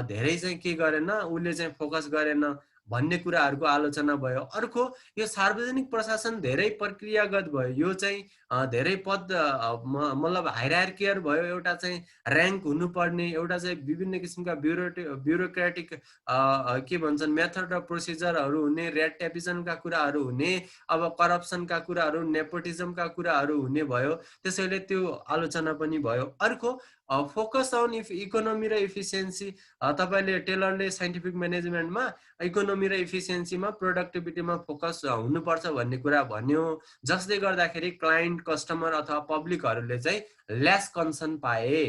धेरै चाहिँ के गरेन, उसले चाहिँ फोकस गरेन भन्ने कुराहरूको आलोचना भयो। अर्को, यो सार्वजनिक प्रशासन धेरै प्रक्रियागत भयो, यो चाहिँ धेरै पद मतलब हायरार्कियर भयो, एउटा चाहिँ र्याङ्क हुनुपर्ने, एउटा चाहिँ विभिन्न किसिमका ब्युरोक्रेटिक के भन्छन् मेथड र प्रोसिजरहरू हुने, रेड टेपिजमका कुराहरू हुने, अब करप्सनका कुराहरू, नेपोटिजमका कुराहरू हुने भयो। त्यसैले त्यो आलोचना पनि भयो। अर्को, फोकस अन इकोनोमी र इफिसियन्सी। तपाईले टेलरले साइन्टिफिक म्यानेजमेन्टमा इकोनोमी र इफिसियन्सीमा प्रोडक्टिभिटीमा फोकस हुनुपर्छ भन्ने कुरा भन्यो, जसले गर्दाखेरि क्लाइन्ट, कस्टमर अथवा पब्लिकहरूले चाहिँ लेस कन्सर्न पाए।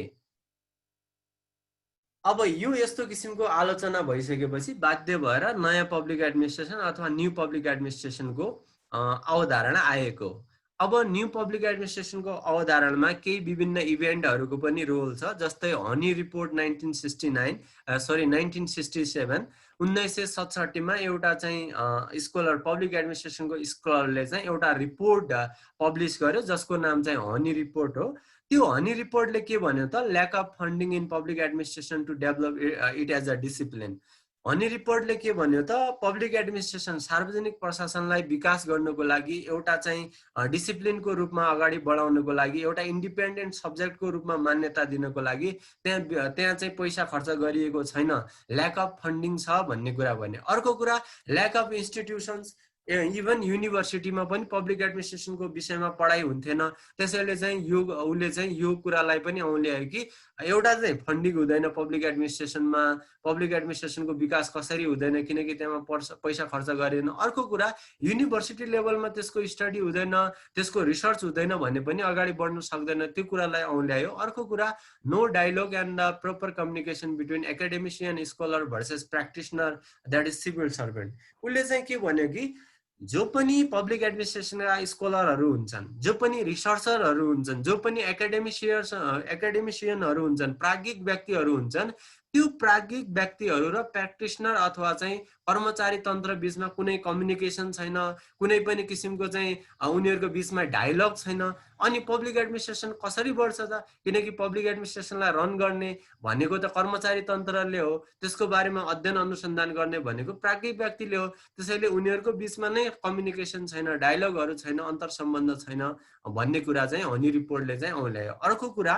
अब यो यस्तो किसिमको आलोचना भइसकेपछि बाध्य भएर नयाँ पब्लिक एडमिनिस्ट्रेसन अथवा न्यू पब्लिक एडमिनिस्ट्रेसनको अवधारणा आएको। अब न्यू पब्लिक एडमिनिस्ट्रेसनको अवधारणामा केही विभिन्न इभेन्टहरूको पनि रोल छ, जस्तै हनी रिपोर्ट 1967 1967 मा एउटा चाहिँ स्कलर, पब्लिक एडमिनिस्ट्रेसनको स्कलरले चाहिँ एउटा रिपोर्ट पब्लिस गर्यो जसको नाम चाहिँ हनी रिपोर्ट हो। त्यो हनी रिपोर्टले के भन्यो त, lack of funding in public administration to develop it as a discipline. Honey रिपोर्टले के भन्यो त, पब्लिक एडमिनिस्ट्रेसन सार्वजनिक प्रशासनलाई विकास गर्नको लागि, एउटा चाहिँ डिसिप्लिनको रूपमा अगाडि बढाउनको लागि, एउटा इन्डिपेन्डेन्ट सब्जेक्टको रूपमा मान्यता दिनको लागि त्यहाँ चाहिँ पैसा खर्च गरिएको छैन, ल्याक अफ फन्डिङ छ भन्ने कुरा भन्यो। अर्को कुरा, ल्याक अफ इन्स्टिट्युसन्स। इभन युनिभर्सिटीमा पनि पब्लिक एडमिनिस्ट्रेसनको विषयमा पढाइ हुन्थेन। त्यसैले चाहिँ उसले चाहिँ यो कुरालाई पनि औल्यायो कि एउटा चाहिँ फन्डिङ हुँदैन पब्लिक एडमिनिस्ट्रेसनमा, पब्लिक एडमिनिस्ट्रेसनको विकास कसरी हुँदैन किनकि त्यहाँ पैसा खर्च गरेन। अर्को कुरा, युनिभर्सिटी लेभलमा त्यसको स्टडी हुँदैन, त्यसको रिसर्च हुँदैन भने पनि अगाडि बढ्न सक्दैन, त्यो कुरालाई औल्यायो। अर्को कुरा, no dialogue and the proper communication between academician, scholar versus practitioner, that is civil servant. उसले चाहिँ के भन्यो कि जो पनि पब्लिक एडमिनिस्ट्रेसनका स्कलरहरू हुन्छन्, जो पनि रिसर्चरहरू हुन्छन्, जो पनि एकाडेमिसियनहरू हुन्छन्, प्राज्ञिक व्यक्तिहरू हुन्छन्, त्यो प्राज्ञिक व्यक्तिहरू र प्र्याक्टिसनर अथवा चाहिँ कर्मचारी तन्त्र बीचमा कुनै कम्युनिकेसन छैन, कुनै पनि किसिमको चाहिँ उनीहरूको बीचमा डायलग छैन। अनि पब्लिक एडमिनिस्ट्रेसन कसरी बढ्छ त? किनकि पब्लिक एडमिनिस्ट्रेसनलाई रन गर्ने भनेको त कर्मचारी तन्त्रले हो, त्यसको बारेमा अध्ययन अनुसन्धान गर्ने भनेको प्राज्ञिक व्यक्तिले हो। त्यसैले उनीहरूको बीचमा नै कम्युनिकेसन छैन, डायलगहरू छैन, अन्तर सम्बन्ध छैन भन्ने कुरा चाहिँ हनी रिपोर्टले चाहिँ औल्यायो। अर्को कुरा,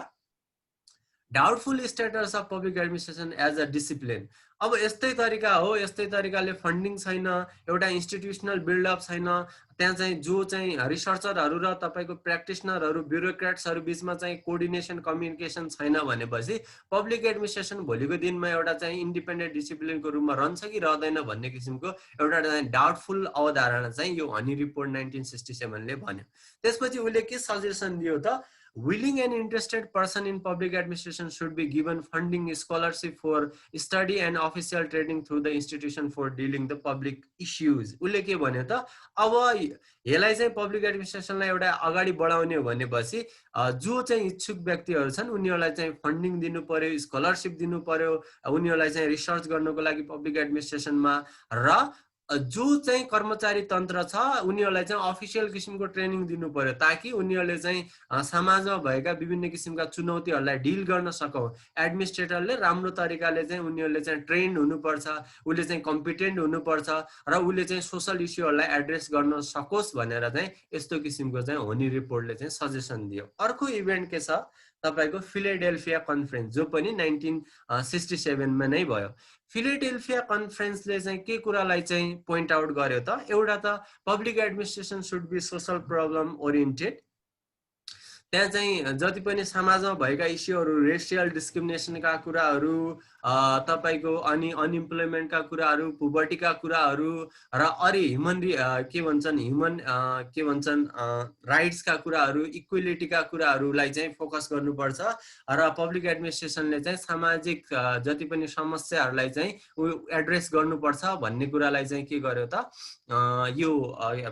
doubtful status of public administration as a discipline. अब यस्तै तरिका हो, यस्तै तरिकाले फन्डिङ छैन, एउटा इन्स्टिट्युसनल बिल्डअप छैन, त्यहाँ चाहिँ जो चाहिँ रिसर्चरहरू र तपाईँको प्र्याक्टिसनरहरू ब्युरोक्रेट्सहरू बीचमा चाहिँ कोअर्डिनेसन कम्युनिकेसन छैन भनेपछि पब्लिक एडमिनिस्ट्रेसन भोलिको दिनमा एउटा चाहिँ इन्डिपेन्डेन्ट डिसिप्लिनको रूपमा रहन्छ कि रहँदैन भन्ने किसिमको एउटा चाहिँ डाउटफुल अवधारणा चाहिँ यो हनी रिपोर्ट 1967 ले भन्यो। त्यसपछि उसले के सजेसन दियो त? Willing and interested person in public administration should be given funding, scholarship for study and official training through the institution for dealing the public issues. उसले के भन्यो त? अब यसलाई चाहिँ पब्लिक एडमिनिस्ट्रेसनलाई एउटा अगाडि बढाउने हो भनेपछि जो चाहिँ इच्छुक व्यक्तिहरू छन् उनीहरूलाई चाहिँ फन्डिङ दिनु पर्यो, स्कलरशिप दिनु पर्यो, उनीहरूलाई चाहिँ रिसर्च गर्नको लागि पब्लिक एडमिनिस्ट्रेसनमा, र जो चाहिँ कर्मचारी तन्त्र छ उनीहरूलाई चाहिँ अफिसियल किसिमको ट्रेनिङ दिनु पर्यो ताकि उनीहरूले चाहिँ समाजमा भएका विभिन्न किसिमका चुनौतीहरूलाई डिल गर्न सकौँ। एडमिनिस्ट्रेटरले राम्रो तरिकाले चाहिँ उनीहरूले चाहिँ ट्रेन्ड हुनुपर्छ, उसले चाहिँ कम्पिटेन्ट हुनुपर्छ र उसले चाहिँ सोसल इस्युहरूलाई एड्रेस गर्न सकोस् भनेर चाहिँ यस्तो किसिमको चाहिँ हनी रिपोर्टले चाहिँ सजेसन दियो। अर्को इभेन्ट के छ तपाईको फिलाडेल्फिया कन्फरेन्स, जो पनि 1967 मा नै भयो। फिलाडेल्फिया कन्फरेन्सले चाहिँ के कुरालाई चाहिँ पोइन्ट आउट गर्यो त? एउटा त public administration should be social problem oriented. त्यहाँ चाहिँ जति पनि समाजमा भएका इस्युहरू, रेसियल डिस्क्रिमिनेसनका कुराहरू, तपाईको अनि अनइम्प्लोइमेन्टका कुराहरू, पुबर्टीका कुराहरू र अरू के भन्छन् राइट्सका कुराहरू, इक्वेलिटीका कुराहरूलाई चाहिँ फोकस गर्नुपर्छ र पब्लिक एडमिनिस्ट्रेसनले चाहिँ सामाजिक जति पनि समस्याहरूलाई चाहिँ एड्रेस गर्नुपर्छ भन्ने कुरालाई चाहिँ के गर्यो त? यो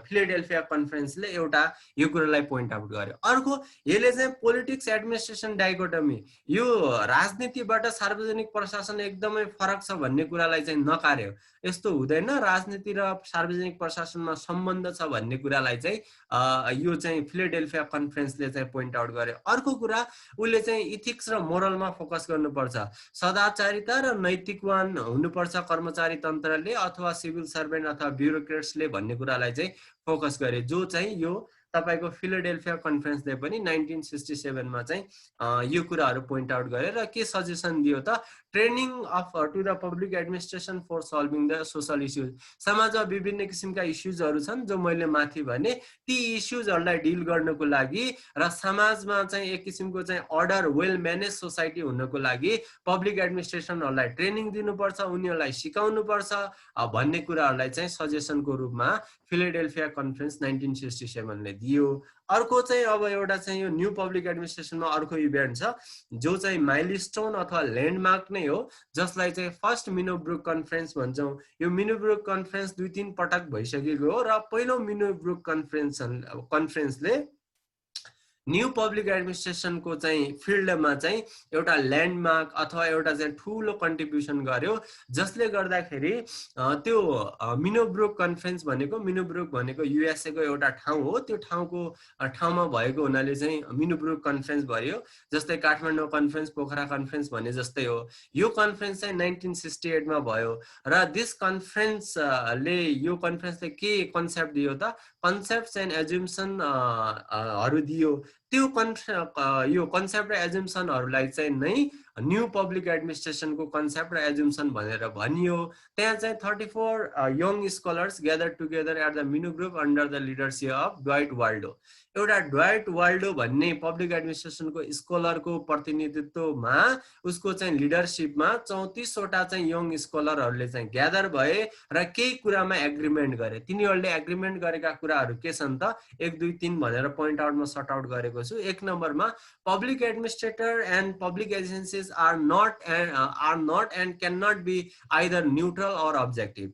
फिलाडेल्फिया कन्फरेन्सले एउटा यो कुरालाई पोइन्ट आउट गर्यो। अर्को, यसले चाहिँ पोलिटिक्स एडमिनिस्ट्रेसन डाइकोटमी, यो राजनीतिबाट सार्वजनिक प्रशासन एकदमै फरक छ भन्ने कुरालाई चाहिँ नकार्यो। यस्तो हुँदैन, राजनीति र सार्वजनिक प्रशासनमा सम्बन्ध छ भन्ने कुरालाई चाहिँ यो चाहिँ फिलाडेल्फिया कन्फरेन्सले चाहिँ पोइन्ट आउट गर्यो। अर्को कुरा, उसले चाहिँ इथिक्स र मोरलमा फोकस गर्नुपर्छ, सदाचारिता र नैतिकवान हुनुपर्छ कर्मचारी तन्त्रले अथवा सिभिल सर्भेन्ट अथवा ब्युरोक्रेट्सले भन्ने कुरालाई चाहिँ फोकस गरे, जो चाहिँ यो तपाईको फिलाडेल्फिया कन्फरेन्सले पनि 1967 मा चाहिँ यो कुराहरू पोइन्ट आउट गरे र के सजेसन दियो त? Training of to the public administration for solving the social issues. समाजमा विभिन्न किसिमका इस्युजहरू छन् जो मैले माथि भने, ती इस्युजहरूलाई डिल गर्नको लागि र समाजमा चाहिँ एक किसिमको चाहिँ अर्डर, वेल म्यानेज सोसाइटी हुनको लागि पब्लिक एडमिनिस्ट्रेसनहरूलाई ट्रेनिङ दिनुपर्छ, उनीहरूलाई सिकाउनुपर्छ भन्ने कुराहरूलाई चाहिँ सजेसनको रूपमा फिलाडेल्फिया कन्फरेन्स 1967 ले दियो। अर्को चाहिँ अब एउटा चाहिँ यो न्यू पब्लिक एडमिनिस्ट्रेसनमा अर्को इभेन्ट छ जो चाहिँ माइलस्टोन अथवा ल्यान्डमार्क नै हो, जसलाई चाहिँ फर्स्ट मिनोब्रुक कन्फरेन्स भन्छौँ। यो मिनोब्रुक कन्फरेन्स 2-3 पटक भइसकेको हो र पहिलो मिनोब्रुक कन्फरेन्सले न्यू पब्लिक एडमिनिस्ट्रेसनको चाहिँ फिल्डमा चाहिँ एउटा ल्यान्डमार्क अथवा एउटा चाहिँ ठुलो कन्ट्रिब्युसन गर्यो, जसले गर्दाखेरि त्यो मिनोब्रुक कन्फरेन्स भनेको युएसए को एउटा ठाउँ हो। त्यो ठाउँमा भएको हुनाले चाहिँ मिनोब्रुक कन्फरेन्स भयो, जस्तै काठमाडौँ कन्फरेन्स, पोखरा कन्फरेन्स भने जस्तै हो। यो कन्फरेन्स चाहिँ 1968 मा भयो र दिस कन्फरेन्सले के कन्सेप्ट दियो त? कन्सेप्ट्स एन्ड एज्युम्सन हरू दियो। त्यो यो कन्सेप्ट र एज्युम्सनहरूलाई चाहिँ नै न्यू पब्लिक एडमिनिस्ट्रेसनको कन्सेप्ट र एज्युम्सन भनेर भनियो। त्यहाँ चाहिँ 34 young scholars gather together at the Minnowbrook under the leadership of Dwight Waldo. एउटा ड्वाइट वाल्डो भन्ने पब्लिक एडमिनिस्ट्रेसनको स्कलरको प्रतिनिधित्वमा, उसको चाहिँ लिडरसिपमा 34 वटा चाहिँ यङ स्कलरहरूले चाहिँ ग्यादर भए र केही कुरामा एग्रिमेन्ट गरे। तिनीहरूले एग्रिमेन्ट गरेका कुराहरू के छन् त? 1, 2, 3 भनेर पोइन्ट आउटमा सर्ट आउट गरेको छु। 1 नम्बरमा, public administrator and public agencies are not and cannot be either neutral or objective.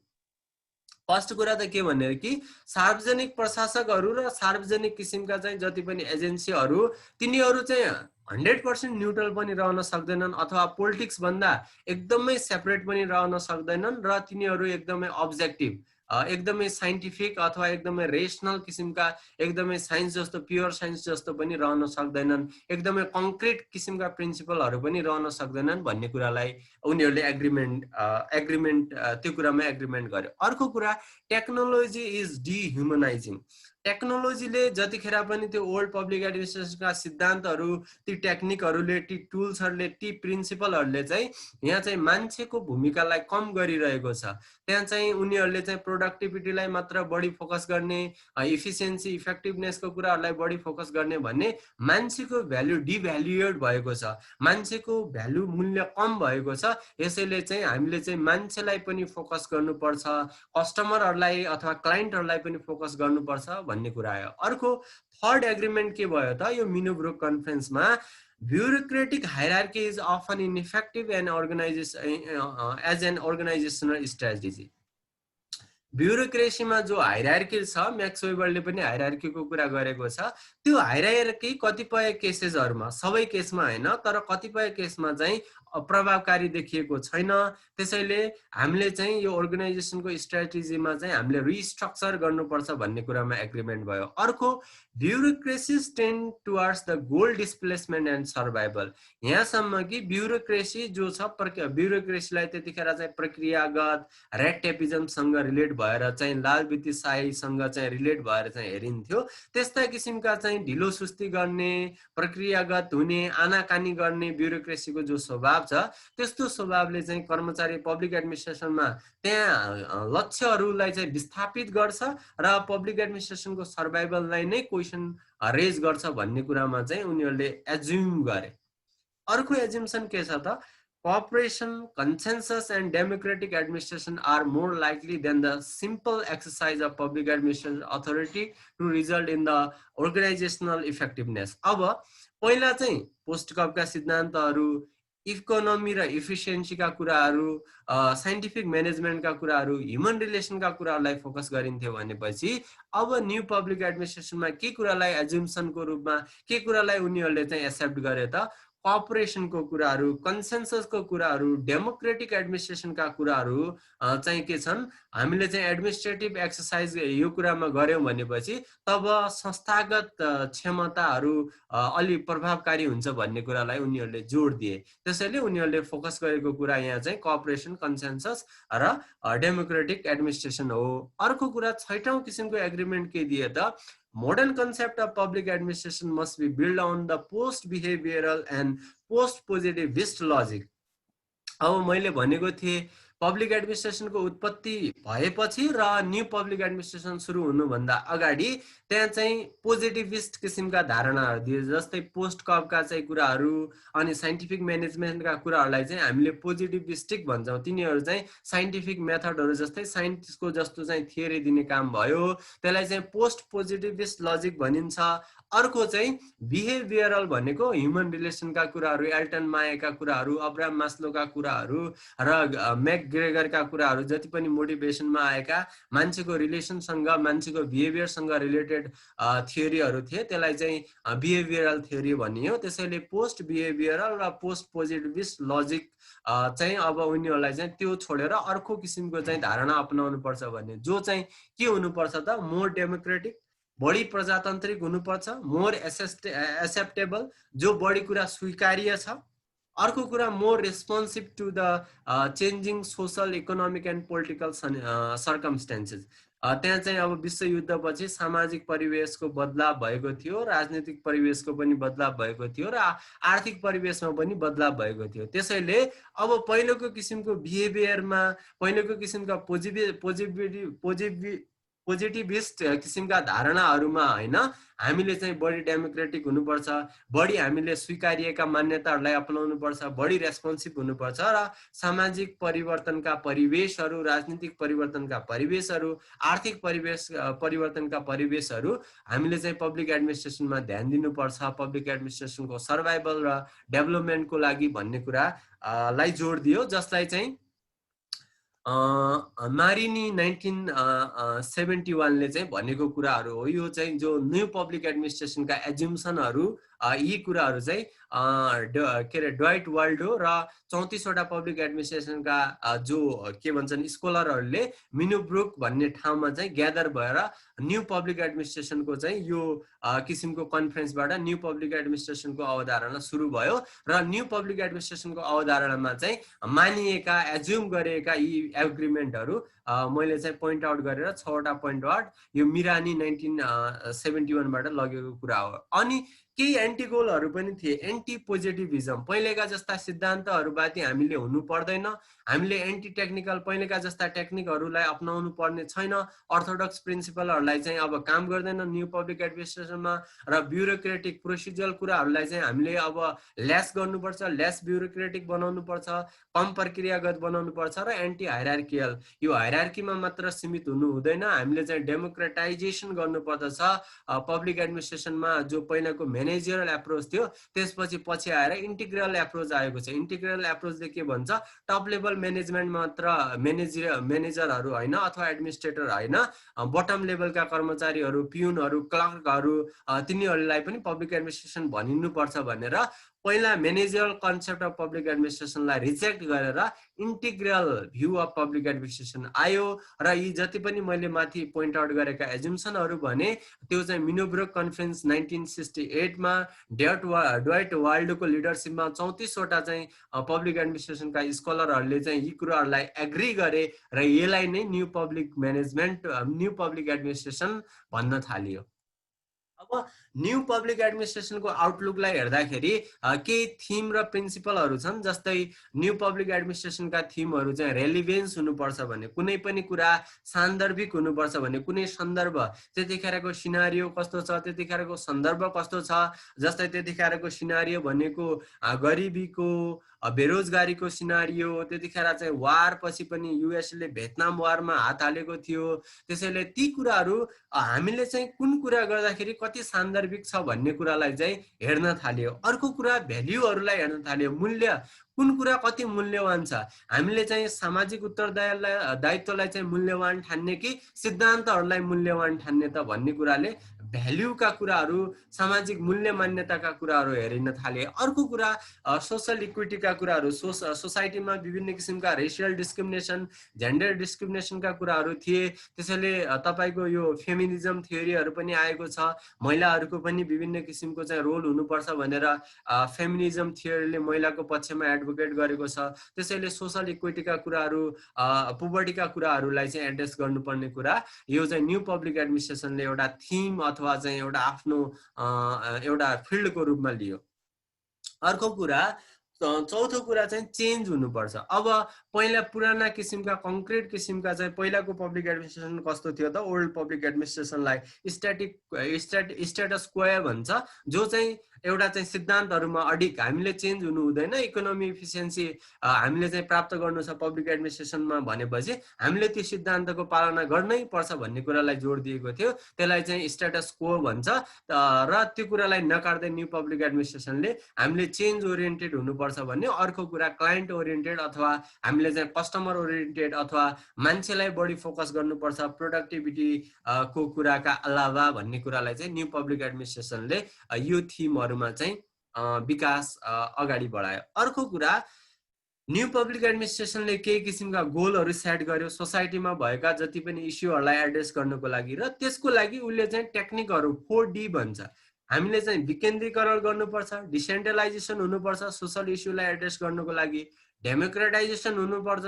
First कुरा त के भन्ने कि सार्वजनिक प्रशासकहरू र सार्वजनिक किसिमका चाहिँ जति पनि एजेन्सीहरू तिनीहरू चाहिँ 100% न्युट्रल पनि रहन सक्दैनन् अथवा पोलिटिक्स भन्दा एकदमै सेपरेट पनि रहन सक्दैनन् र तिनीहरू एकदमै अब्जेक्टिभ एकदमै साइन्टिफिक अथवा एकदमै रेसनल किसिमका एकदमै साइन्स जस्तो प्योर साइन्स जस्तो पनि रहन सक्दैनन् एकदमै कङ्क्रिट किसिमका प्रिन्सिपलहरू पनि रहन सक्दैनन् भन्ने कुरालाई उनीहरूले एग्रिमेन्ट त्यो कुरामा एग्रिमेन्ट गर्यो। अर्को कुरा टेक्नोलोजी इज डिह्युमनाइजिङ। टेक्नोलोजीले जतिखेर पनि त्यो ओल्ड पब्लिक एडमिनिस्ट्रेसनका सिद्धान्तहरू ती टेक्निकहरूले ती टुल्सहरूले ती प्रिन्सिपलहरूले चाहिँ यहाँ चाहिँ मान्छेको भूमिकालाई कम गरिरहेको छ। त्यहाँ चाहिँ उनीहरूले चाहिँ प्रोडक्टिभिटीलाई मात्र बढी फोकस गर्ने इफिसियन्सी इफेक्टिभनेसको कुराहरूलाई बढी फोकस गर्ने भन्ने मान्छेको भ्यालु डिभ्यालुएड भएको छ, मान्छेको भ्यालु मूल्य कम भएको छ। यसैले चाहिँ हामीले चाहिँ मान्छेलाई पनि फोकस गर्नुपर्छ, कस्टमरहरूलाई अथवा क्लाइन्टहरूलाई पनि फोकस गर्नुपर्छ भन्ने कुरा आयो। अर्को थर्ड एग्रिमेन्ट के भयो त यो Minnowbrook कन्फरेन्समा bureaucratic hierarchy is often ineffective and as an organizational strategy. ब्युरोक्रेसीमा जो हायरार्की छ म्याक्स वेबरले पनि हायरार्कीको कुरा गरेको छ। त्यो हायरार्की कतिपय केसेसहरुमा, सबै केसमा हैन तर कतिपय केसमा चाहिँ प्रभावकारी देखिएको छैन। त्यसैले हामीले चाहिँ यो अर्गनाइजेसनको स्ट्र्याटेजीमा चाहिँ हामीले रिस्ट्रक्चर गर्नुपर्छ भन्ने कुरामा एग्रीमेन्ट भयो। अर्को bureaucracies tend towards the goal displacement and survival. यहाँसम्म कि ब्युरोक्रेसी जो छ ब्युरोक्रेसीलाई त्यतिखेर चाहिँ प्रक्रियागत रेड टेपिजमसँग रिलेट भएर चाहिँ लाल वित्तीय शाहीसँग चाहिँ रिलेट भएर चाहिँ हेरिन्थ्यो। त्यस्ता किसिमका चाहिँ ढिलो सुस्ती गर्ने, प्रक्रियागत हुने, आनाकानी गर्ने ब्युरोक्रेसीको जो स्वभाव छ त्यस्तो स्वभावले चाहिँ कर्मचारी पब्लिक एडमिनिस्ट्रेसनमा त्यहाँ लक्ष्यहरूलाई चाहिँ विस्थापित गर्छ र पब्लिक एडमिनिस्ट्रेसनको सर्भाइभललाई नै क्वेसन रेज गर्छ भन्ने कुरामा चाहिँ उनीहरूले एज्युम गरे। अर्को एज्युम्सन के छ त cooperation, consensus and democratic administration are more likely than the simple exercise of public administration authority to result in the organizational effectiveness. अब पहिला चाहिँ पोस्ट कपका सिद्धान्तहरू, इकोनोमी र इफिसियन्सीका कुराहरू, साइन्टिफिक म्यानेजमेन्टका कुराहरू, ह्युमन रिलेसनका कुराहरूलाई फोकस गरिन्थ्यो भनेपछि अब न्यू पब्लिक एडमिनिस्ट्रेसनमा के कुरालाई एज्युम्सनको रूपमा, के कुरालाई उनीहरूले चाहिँ एक्सेप्ट गरे त कोअपरेसनको कुराहरू, कन्सेन्ससको कुराहरू, डेमोक्रेटिक एडमिनिस्ट्रेसनका कुराहरू चाहिँ के छन्, हामीले चाहिँ एडमिनिस्ट्रेटिभ एक्सरसाइज यो कुरामा गर्यौं भनेपछि तब संस्थागत क्षमताहरू अलि प्रभावकारी हुन्छ भन्ने कुरालाई उनीहरूले जोड दिए। त्यसैले उनीहरूले फोकस गरेको कुरा यहाँ चाहिँ कोअपरेसन, कन्सेन्सस र डेमोक्रेटिक एडमिनिस्ट्रेसन हो। अर्को कुरा छैटौं किसिमको एग्रीमेन्ट के दिए त modern concept of public administration must be built on the post behavioral and post positivist logic. अब मैले भनेको थिए पब्लिक एडमिनिस्ट्रेसनको उत्पत्ति भएपछि र न्यू पब्लिक एडमिनिस्ट्रेसन सुरु हुनुभन्दा अगाडि त्यहाँ चाहिँ पोजिटिभिस्ट किसिमका धारणाहरू दिए, जस्तै पोस्ट कपका चाहिँ कुराहरू अनि साइन्टिफिक म्यानेजमेन्टका कुराहरूलाई चाहिँ हामीले पोजिटिभिस्टिक भन्छौँ। तिनीहरू चाहिँ साइन्टिफिक मेथडहरू जस्तै साइन्टिस्टको जस्तो चाहिँ थियोरी दिने काम भयो, त्यसलाई चाहिँ पोस्ट पोजिटिभिस्ट लजिक भनिन्छ। अर्को चाहिँ बिहेभियरल भनेको ह्युमन रिलेसनका कुराहरू, एल्टन मायाका कुराहरू, अब्राहम मास्लोका कुराहरू र मैकग्रेगरका कुराहरू, जति पनि मोटिभेसनमा आएका मान्छेको रिलेसनसँग, मान्छेको बिहेभियरसँग रिलेटेड थियोरीहरू थिए, त्यसलाई चाहिँ बिहेभियरल थियोरी भनियो। त्यसैले पोस्ट बिहेभियरल र पोस्ट पोजिटिभिस्ट लजिक चाहिँ अब उनीहरूलाई चाहिँ त्यो छोडेर अर्को किसिमको चाहिँ धारणा अपनाउनु पर्छ भन्ने, जो चाहिँ के हुनुपर्छ त मोर डेमोक्रेटिक, बढी प्रजातान्त्रिक हुनुपर्छ, मोर एक्सेप्टेबल, जो बढी कुरा स्वीकार्य छ। अर्को कुरा more responsive to the changing social, economic and political circumstances. त्यहाँ चाहिँ अब विश्वयुद्धपछि सामाजिक परिवेशको बदलाव भएको थियो, राजनीतिक परिवेशको पनि बदलाव भएको थियो र आर्थिक परिवेशमा पनि बदलाव भएको थियो। त्यसैले अब पहिलेको किसिमको बिहेभियरमा, पहिलेको किसिमका पोजिटिभिस्ट किसिमका धारणाहरूमा हैन, हामीले चाहिँ बढी डेमोक्रेटिक हुनुपर्छ, बढी हामीले स्वीकार्यका मान्यताहरूलाई अपनाउनु पर्छ, बढी रेस्पोन्सिभ हुनुपर्छ र सामाजिक परिवर्तनका परिवेशहरू, राजनीतिक परिवर्तनका परिवेशहरू, आर्थिक परिवर्तनका परिवेशहरू हामीले चाहिँ पब्लिक एडमिनिस्ट्रेसनमा ध्यान दिनुपर्छ, पब्लिक एडमिनिस्ट्रेसनको सर्भाइभल र डेभलपमेन्टको लागि भन्ने कुरा लाई जोड दियो, जसलाई चाहिँ मारिनी 1971 ले चाहिँ भनेको कुराहरू हो। यो चाहिँ जो न्यू पब्लिक एडमिनिस्ट्रेसनका एज्युम्सनहरू यी कुराहरू चाहिँ के अरे ड्वाइट वाल्डो र 34वटा पब्लिक एडमिनिस्ट्रेसनका जो के भन्छन् स्कलरहरूले मिनोब्रुक भन्ने ठाउँमा चाहिँ ग्यादर भएर न्यू पब्लिक एडमिनिस्ट्रेसनको चाहिँ यो किसिमको कन्फरेन्सबाट न्यू पब्लिक एडमिनिस्ट्रेसनको अवधारणा सुरु भयो र न्यू पब्लिक एडमिनिस्ट्रेसनको अवधारणामा चाहिँ मानिएका एज्युम गरिएका यी एग्रिमेन्टहरू मैले चाहिँ पोइन्ट आउट गरेर 6वटा पोइन्ट आउट यो मिरानी 1971बाट लगेको कुरा हो। अनि केही एन्टी गोलहरू पनि थिए। एन्टी पोजिटिभिजम, पहिलेका जस्ता सिद्धान्तहरूमाथि हामीले हुनु पर्दैन, हामीले एन्टी टेक्निकल पहिलेका जस्ता टेक्निकहरूलाई अपनाउनु पर्ने छैन, अर्थोडक्स प्रिन्सिपलहरूलाई चाहिँ अब काम गर्दैन न्यू पब्लिक एडमिनिस्ट्रेसनमा, र ब्युरोक्रेटिक प्रोसिजरल कुराहरूलाई चाहिँ हामीले अब लेस गर्नुपर्छ, लेस ब्युरोक्रेटिक बनाउनु पर्छ, कम प्रक्रियागत बनाउनु पर्छ, र एन्टी हायरार्कियल, यो हायरार्कीमा मात्र सीमित हुनु हुँदैन, हामीले चाहिँ डेमोक्रेटाइजेसन गर्नुपर्दछ पब्लिक एडमिनिस्ट्रेसनमा। जो पहिलाको म्यानेजरल एप्रोच थियो त्यसपछि आएर इन्टिग्रल एप्रोच आएको छ। इन्टिग्रल एप्रोचले के भन्छ, टप लेभल म्यानेजमेन्ट मात्र म्यानेजरहरू होइन अथवा एडमिनिस्ट्रेटर होइन, बटम लेभलका कर्मचारीहरू, पिउनहरू, क्लर्कहरू, तिनीहरूलाई पनि पब्लिक एडमिनिस्ट्रेसन भनिनुपर्छ भनेर पहिला म्यानेजरल कन्सेप्ट अफ पब्लिक एडमिनिस्ट्रेसनलाई रिजेक्ट गरेर integral view of public administration आयो। र यी जति पनि मैले माथि पोइन्ट आउट गरेका एज्युम्सनहरू भने त्यो चाहिँ मिनोब्रुक कन्फरेन्स 1968मा ड्वाइट वाल्डोको लिडरसिपमा 34वटा चाहिँ पब्लिक एडमिनिस्ट्रेसनका स्कलरहरूले चाहिँ यी कुराहरूलाई एग्री गरे र यसलाई नै new public management, new public administration भन्न थालियो। अब न्यू पब्लिक एडमिनिस्ट्रेसनको आउटलुकलाई हेर्दाखेरि केही थिम र प्रिन्सिपलहरू छन्। जस्तै न्यू पब्लिक एडमिनिस्ट्रेसनका थिमहरू चाहिँ रेलिभेन्स हुनुपर्छ भने, कुनै पनि कुरा सान्दर्भिक हुनुपर्छ भने, कुनै सन्दर्भ, त्यतिखेरको सिनारियो कस्तो छ, त्यतिखेरको सन्दर्भ कस्तो छ। जस्तै त्यतिखेरको सिनारियो भनेको गरिबीको, बेरोजगारीको सिनारियो, त्यतिखेर चाहिँ वार पछि पनि युएसले भियतनाम वारमा हात हालेको थियो। त्यसैले ती कुराहरू हामीले चाहिँ कुन कुरा गर्दाखेरि कति सान्दर्भिक छ भन्ने कुरालाई चाहिँ हेर्न थाल्यो। अर्को कुरा भ्याल्युहरूलाई हेर्न थाल्यो, मूल्य, कुन कुरा कति मूल्यवान छ। हामीले चाहिँ सामाजिक उत्तरदायित्वलाई चाहिँ मूल्यवान ठान्ने कि सिद्धान्तहरूलाई मूल्यवान ठान्ने त भन्ने कुराले भ्याल्युका कुराहरू, सामाजिक मूल्य मान्यताका कुराहरू हेरिन थाले। अर्को कुरा सोसल इक्विटीका कुराहरू, सोसाइटीमा विभिन्न किसिमका रेसियल डिस्क्रिमिनेसन, जेन्डर डिस्क्रिमिनेसनका कुराहरू थिए। त्यसैले तपाईको यो फेमिनिजम थियोरीहरू पनि आएको छ, महिलाहरूको पनि विभिन्न किसिमको चाहिँ रोल हुनुपर्छ भनेर फेमिनिजम थियोरीले महिलाको पक्षमा एडभोकेट गरेको छ। त्यसैले सोसल इक्विटीका कुराहरू, पोभर्टीका कुराहरूलाई चाहिँ एड्रेस गर्नुपर्ने कुरा यो चाहिँ न्यू पब्लिक एडमिनिस्ट्रेसनले एउटा थिम अथवा चाहिँ एउटा आफ्नो एउटा फिल्डको रूपमा लियो। अर्को कुरा, चौथो कुरा चाहिँ चेन्ज हुनुपर्छ। अब पहिला पुराना किसिमका कङ्क्रिट किसिमका चाहिँ पहिलाको पब्लिक एडमिनिस्ट्रेसन कस्तो थियो त, ओल्ड पब्लिक एडमिनिस्ट्रेसनलाई स्ट्याटस क्वो भन्छ, जो चाहिँ एउटा चाहिँ सिद्धान्तहरूमा अडिक हामीले चेन्ज हुनु हुँदैन। इकोनोमी इफिसियन्सी हामीले चाहिँ प्राप्त गर्नु छ पब्लिक एडमिनिस्ट्रेसनमा भनेपछि हामीले त्यो सिद्धान्तको पालना गर्नै पर्छ भन्ने कुरालाई जोड दिएको थियो। त्यसलाई चाहिँ स्ट्याटस क्वो भन्छ। र त्यो कुरालाई नकार्दै न्यू पब्लिक एडमिनिस्ट्रेसनले हामीले चेन्ज ओरिएन्टेड हुनुपर्छ भन्ने। अर्को कुरा क्लाइन्ट ओरिएन्टेड अथवा हामीले चाहिँ कस्टमर ओरिएन्टेड अथवा मान्छेलाई बढी फोकस गर्नुपर्छ प्रोडक्टिभिटी को कुराका अलावा भन्ने कुरालाई चाहिँ न्यू पब्लिक एडमिनिस्ट्रेसनले यो थिमहरूमा चाहिँ विकास अगाडि बढायो। अर्को कुरा, न्यू पब्लिक एडमिनिस्ट्रेसनले केही किसिमका गोलहरू सेट गर्यो सोसाइटीमा भएका जति पनि इस्युहरूलाई एड्रेस गर्नको लागि, र त्यसको लागि उसले चाहिँ टेक्निकहरू 4D भन्छ। हामीले चाहिँ विकेन्द्रीकरण गर्नुपर्छ, डिसेन्ट्रलाइजेसन हुनुपर्छ सोसल इस्युलाई एड्रेस गर्नको लागि, डेमोक्रेटाइजेसन हुनुपर्छ,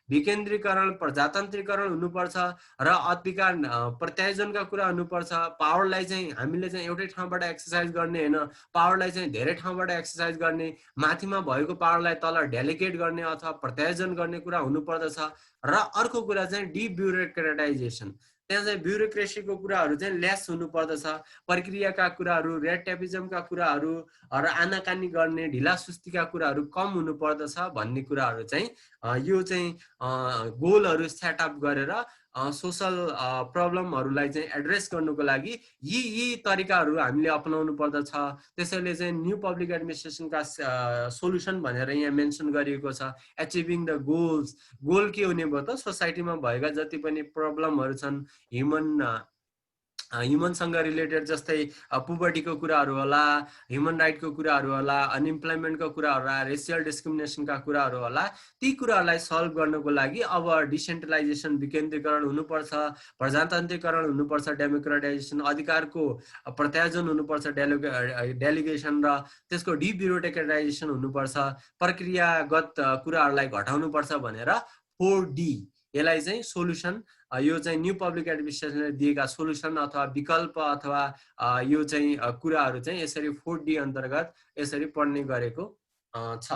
विकेन्द्रीकरण, प्रजातन्त्रीकरण हुनुपर्छ, र अधिकार प्रत्यायोजनका कुरा हुनुपर्छ। पावरलाई चाहिँ हामीले चाहिँ एउटै ठाउँबाट एक्सर्साइज गर्ने होइन, पावरलाई चाहिँ धेरै ठाउँबाट एक्सर्साइज गर्ने, माथिमा भएको पावरलाई तल डेलिगेट गर्ने अथवा प्रत्यायोजन गर्ने कुरा हुनुपर्दछ। र अर्को कुरा चाहिँ डिब्युरोक्रेटाइजेसन, त्यहाँ चाहिँ ब्युरोक्रेसीको कुराहरू चाहिँ लेस हुनुपर्दछ, प्रक्रियाका कुराहरू, रेड टेपिजमका कुराहरू र आनाकानी गर्ने ढिला सुस्तीका कुराहरू कम हुनुपर्दछ भन्ने कुराहरू चाहिँ यो चाहिँ गोलहरू सेटअप गरेर सोशल प्रब्लमहरूलाई चाहिँ एड्रेस गर्नुको लागि यी तरिकाहरू हामीले अपनाउनु पर्दछ। त्यसैले चाहिँ न्यू पब्लिक एडमिनिस्ट्रेसनका सोल्युसन भनेर यहाँ मेन्सन गरिएको छ। एचिभिङ द गोल्स, गोल के हुने भयो त सोसाइटीमा भएका जति पनि प्रब्लमहरू छन् ह्युमनसँग रिलेटेड, जस्तै पुबर्टीको कुराहरू होला, ह्युमन राइटको कुराहरू होला, अनइम्प्लोइमेन्टको कुराहरू होला, रेसियल डिस्क्रिमिनेसनका कुराहरू होला, ती कुराहरूलाई सल्भ गर्नको लागि अब डिसेन्ट्रलाइजेसन, विकेन्द्रीकरण हुनुपर्छ, प्रजातान्त्रिकरण हुनुपर्छ, डेमोक्रेटाइजेसन, अधिकारको प्रत्यायोजन हुनुपर्छ, डेलिगेसन र त्यसको डिब्युरोक्रेटाइजेसन हुनुपर्छ, प्रक्रियागत कुराहरूलाई घटाउनुपर्छ भनेर 4D यसलाई चाहिँ सोल्युसन, यो चाहिँ न्यू पब्लिक एडमिनिस्ट्रेसनले दिएका सोल्युसन अथवा विकल्प अथवा यो चाहिँ कुराहरू चाहिँ यसरी 4D अन्तर्गत यसरी पढ्ने गरेको छ।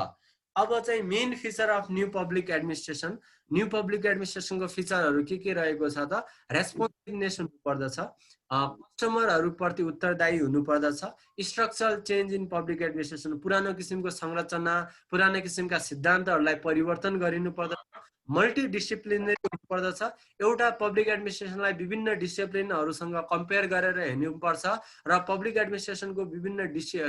अब चाहिँ main feature of new public administration, new public एडमिनिस्ट्रेसनको फिचरहरू के रहेको छ त? रेस्पोन्सिभनेस हुनुपर्दछ, कस्टमरहरूप्रति उत्तरदायी हुनुपर्दछ, structural change in public administration, पुरानो किसिमको संरचना, पुरानो किसिमका सिद्धान्तहरूलाई परिवर्तन गरिनुपर्दछ, मल्टिडिसिप्लिनरी हुनुपर्दछ, एउटा पब्लिक एडमिनिस्ट्रेसनलाई विभिन्न डिसिप्लिनहरूसँग कम्पेयर गरेर हेर्नुपर्छ र पब्लिक एडमिनिस्ट्रेसनको विभिन्न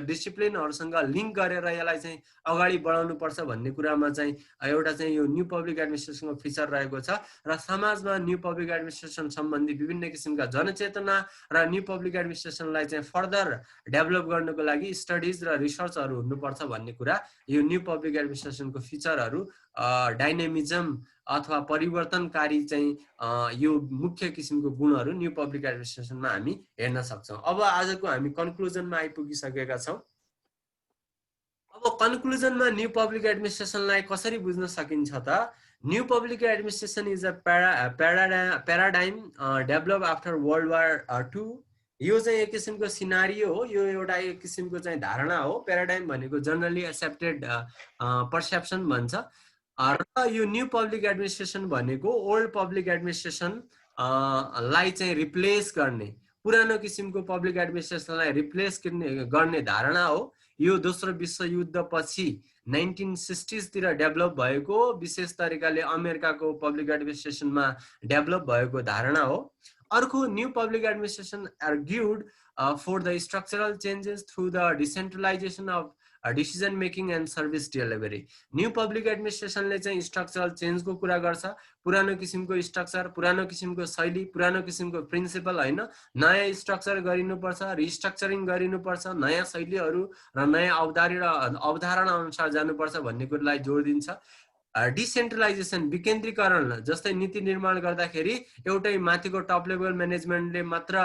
डिसिप्लिनहरूसँग लिङ्क गरेर यसलाई चाहिँ अगाडि बढाउनुपर्छ भन्ने कुरामा चाहिँ एउटा चाहिँ यो न्यू पब्लिक एडमिनिस्ट्रेसनको फिचर रहेको छ। र समाजमा न्यू पब्लिक एडमिनिस्ट्रेसन सम्बन्धी विभिन्न किसिमका जनचेतना र न्यू पब्लिक एडमिनिस्ट्रेसनलाई चाहिँ फर्दर डेभलप गर्नको लागि स्टडिज र रिसर्चहरू हुनुपर्छ भन्ने कुरा यो न्यू पब्लिक एडमिनिस्ट्रेसनको फिचरहरू, डाइनामिजम अथवा परिवर्तनकारी चाहिँ यो मुख्य किसिमको गुणहरू न्यू पब्लिक एडमिनिस्ट्रेसनमा हामी हेर्न सक्छौँ। अब आजको हामी कन्क्लुजनमा आइपुगिसकेका छौँ। अब कन्क्लुजनमा न्यू पब्लिक एडमिनिस्ट्रेसनलाई कसरी बुझ्न सकिन्छ त? New public administration is a paradigm develop after world war 2। यो चाहिँ एक किसिमको सिनारियो हो, यो एउटा एक किसिमको चाहिँ धारणा हो। प्याराडाइम भनेको जनरली एक्सेप्टेड पर्सेप्सन भन्छ। र यो न्यू पब्लिक एडमिनिस्ट्रेसन भनेको ओल्ड पब्लिक एडमिनिस्ट्रेसन लाई चाहिँ रिप्लेस गर्ने, पुरानो किसिमको पब्लिक एडमिनिस्ट्रेसनलाई रिप्लेस गर्ने धारणा हो। यो दोस्रो विश्वयुद्ध पछि 1960s तिर डेभलप भएको, विशेष तरिकाले अमेरिकाको पब्लिक एडमिनिस्ट्रेसनमा डेभलप भएको धारणा हो। अर्को, new public administration argued for the structural changes through the decentralisation of decision making and service delivery. New public एडमिनिस्ट्रेसनले चाहिँ स्ट्रक्चरल चेन्जको कुरा गर्छ। पुरानो किसिमको स्ट्रक्चर, पुरानो किसिमको शैली, पुरानो किसिमको प्रिन्सिपल होइन, नयाँ स्ट्रक्चर गरिनुपर्छ, रिस्ट्रक्चरिङ गरिनुपर्छ, नयाँ शैलीहरू र नयाँ अवधारणा अनुसार जानुपर्छ भन्ने कुरालाई जोड दिन्छ। डिसेन्ट्रलाइजेसन, विकेन्द्रीकरण, जस्तै नीति निर्माण गर्दाखेरि एउटै माथिको टप लेभल म्यानेजमेन्टले मात्र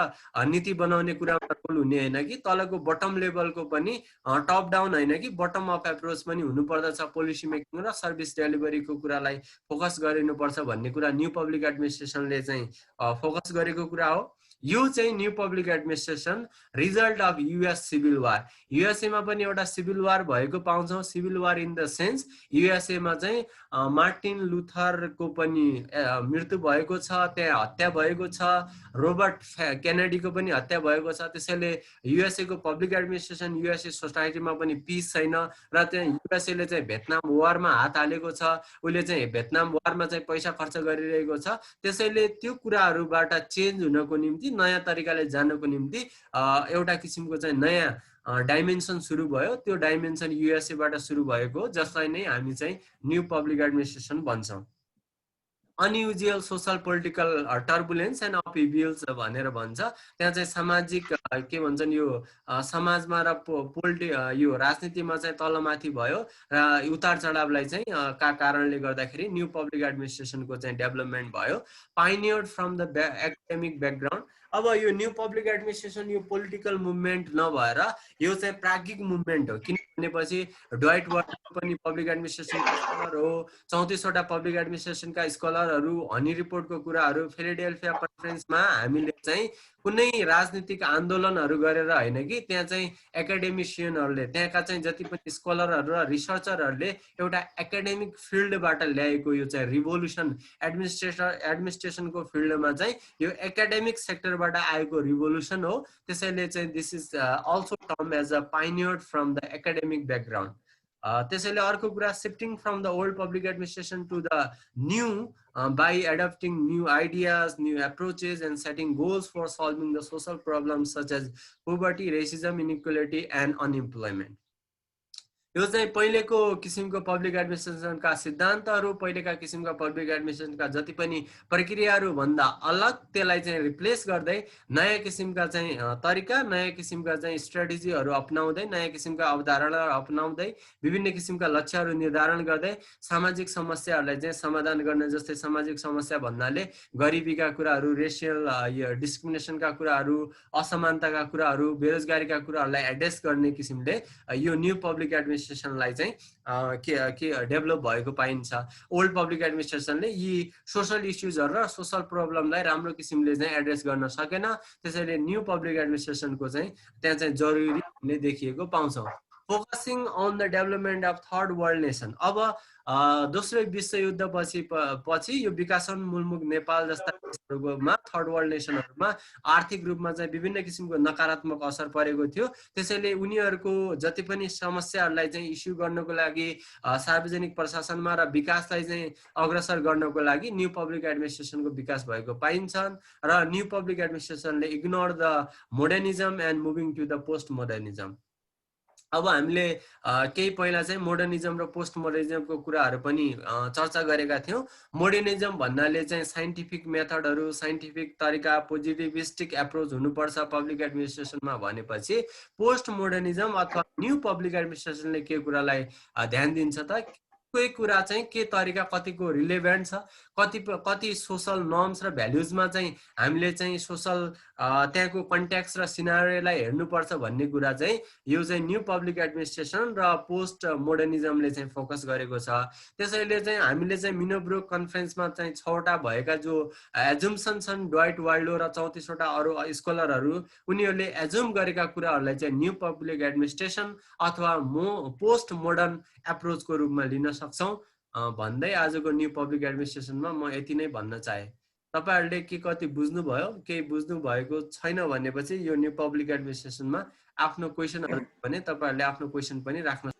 नीति बनाउने कुरामा रोल हुने होइन कि तलको बटम लेभलको पनि, टप डाउन होइन कि बटम अप एप्रोच पनि हुनुपर्दछ। पोलिसी मेकिङ र सर्भिस डेलिभरीको कुरालाई फोकस गरिनुपर्छ भन्ने कुरा न्यू पब्लिक एडमिनिस्ट्रेसनले चाहिँ फोकस गरेको कुरा हो। यो चाहिँ new public administration result of US civil war. युएसएमा पनि एउटा सिभिल वार भएको पाउँछौँ। Civil war in the sense युएसएमा चाहिँ मार्टिन लुथरको पनि मृत्यु भएको छ, त्यहाँ हत्या भएको छ, रोबर्ट केनेडीको पनि हत्या भएको छ। त्यसैले युएसएको पब्लिक एडमिनिस्ट्रेसन, युएसए सोसाइटीमा पनि पिस छैन र त्यहाँ युएसएले चाहिँ भियतनाम वारमा हात हालेको छ, उसले चाहिँ भियतनाम वारमा चाहिँ पैसा खर्च गरिरहेको छ। त्यसैले त्यो कुराहरूबाट चेन्ज हुनको निम्ति, नयाँ तरिकाले जानको निम्ति एउटा किसिमको चाहिँ नयाँ डाइमेन्सन सुरु भयो। त्यो डाइमेन्सन युएसएबाट सुरु भएको, जसलाई नै हामी चाहिँ न्यू पब्लिक एडमिनिस्ट्रेसन भन्छौँ। Unusual social political turbulence and upheavals भनेर भन्छ। त्यहाँ चाहिँ सामाजिक के भन्छन्, यो समाजमा र यो राजनीतिमा चाहिँ तलमाथि भयो र उतार चढावलाई चाहिँ का कारणले गर्दाखेरि न्यू पब्लिक एडमिनिस्ट्रेसनको चाहिँ डेभलपमेन्ट भयो। पाइनियर्ड फ्रम द एकाडेमिक ब्याकग्राउन्ड। अब यो न्यू पब्लिक एडमिनिस्ट्रेसन यो पोलिटिकल मुभमेन्ट नभएर यो चाहिँ प्राज्ञिक मुभमेन्ट हो। किन भनेपछि ड्वाइट वर्ड पनि पब्लिक एडमिनिस्ट्रेसन स्कलर हो, 34वटा पब्लिक एडमिनिस्ट्रेसनका स्कलरहरू, हनी रिपोर्टको कुराहरू, फिलाडेल्फिया कन्फरेन्समा हामीले चाहिँ कुनै राजनीतिक आन्दोलनहरू गरेर होइन कि त्यहाँ चाहिँ एकाडेमिसियनहरूले, त्यहाँका चाहिँ जति पनि स्कलरहरू र रिसर्चरहरूले एउटा एकाडेमिक फिल्डबाट ल्याएको यो चाहिँ रिभोल्युसन, एडमिनिस्ट्रेसनको फिल्डमा चाहिँ यो एकाडेमिक सेक्टरबाट आएको रिभोल्युसन हो। त्यसैले चाहिँ this is also term as a pioneered from the academic background. त्यसैले अर्को कुरा shifting from the old public administration to the new by adopting new ideas, new approaches, and setting goals for solving the social problems such as poverty, racism, inequality, and unemployment. यो चाहिँ पहिलेको किसिमको public एडमिनिस्ट्रेसनका सिद्धान्तहरू, पहिलेका किसिमका public एडमिनिस्ट्रेसनका जति पनि प्रक्रियाहरू भन्दा अलग त्यसलाई चाहिँ रिप्लेस गर्दै नयाँ किसिमका चाहिँ तरिका, नयाँ किसिमका चाहिँ स्ट्रेटेजीहरू अपनाउँदै, नयाँ किसिमका अवधारणाहरू अपनाउँदै, विभिन्न किसिमका लक्ष्यहरू निर्धारण गर्दै सामाजिक समस्याहरूलाई चाहिँ समाधान गर्न, जस्तै सामाजिक समस्या भन्नाले गरिबीका कुराहरू, रेसियल डिस्क्रिमिनेसनका कुराहरू, असमानताका कुराहरू, बेरोजगारीका कुराहरूलाई एड्रेस गर्ने किसिमले यो न्यू पब्लिक एडमिनिस्ट्रेसनलाई चाहिँ के डेभलप भएको पाइन्छ। ओल्ड पब्लिक एडमिनिस्ट्रेसनले यी सोशल इस्युजहरू र सोशल प्रब्लमलाई राम्रो किसिमले चाहिँ एड्रेस गर्न सकेन, त्यसैले न्यू पब्लिक एडमिनिस्ट्रेसनको चाहिँ त्यहाँ चाहिँ जरुरी हामीले देखिएको पाउँछौँ। Focusing on the development of third world nation. अब दोस्रो विश्वयुद्ध पछि यो विकासोन्मुख नेपाल जस्ता देशहरूमा, थर्ड वर्ल्ड नेसनहरूमा आर्थिक रूपमा चाहिँ विभिन्न किसिमको नकारात्मक असर परेको थियो। त्यसैले उनीहरूको जति पनि समस्याहरूलाई चाहिँ इस्यु गर्नको लागि, सार्वजनिक प्रशासनमा र विकासलाई चाहिँ अग्रसर गर्नको लागि न्यू पब्लिक एडमिनिस्ट्रेसनको विकास भएको पाइन्छन् र न्यू पब्लिक एडमिनिस्ट्रेसनले ignore the modernism and moving to the postmodernism. अब हामीले केही पहिला चाहिँ मोडर्निजम र पोस्ट मोडर्निजमको कुराहरू पनि चर्चा गरेका थियौँ। मोडर्निजम भन्नाले चाहिँ साइन्टिफिक मेथडहरू, साइन्टिफिक तरिका, पोजिटिभिस्टिक एप्रोच हुनुपर्छ पब्लिक एडमिनिस्ट्रेसनमा भनेपछि पोस्ट मोडर्निजम अथवा न्यू पब्लिक एडमिनिस्ट्रेसनले के कुरालाई ध्यान दिन्छ त, कोही कुरा चाहिँ के तरिका कतिको रिलेभेन्ट छ, कति सोसल नर्म्स र भ्याल्युजमा चाहिँ हामीले चाहिँ सोसल त्यहाँको कन्टेक्स्ट र सिनारियोलाई हेर्नुपर्छ भन्ने कुरा चाहिँ यो चाहिँ न्यू पब्लिक एडमिनिस्ट्रेसन र पोस्ट मोडर्निजमले चाहिँ फोकस गरेको छ। त्यसैले चाहिँ हामीले चाहिँ मिनोब्रुक कन्फरेन्समा चाहिँ 6वटा भएका जो एजुम्सन छन्, ड्वाइट वाल्डो र 34वटा अरू स्कलरहरू, उनीहरूले एजुम गरेका कुराहरूलाई चाहिँ न्यू पब्लिक एडमिनिस्ट्रेसन अथवा पोस्ट मोडर्न एप्रोचको रूपमा लिन सक्छौँ भन्दै आजको न्यू पब्लिक एडमिनिस्ट्रेसनमा म यति नै भन्न चाहे। तपाईहरुले के कति बुझ्नुभयो, केही बुझ्नु भएको छैन भनेपछि यो न्यू पब्लिक एडमिनिस्ट्रेसनमा आफ्नो क्वेशनहरु भने तपाईहरुले आफ्नो क्वेशन पनि राख्न।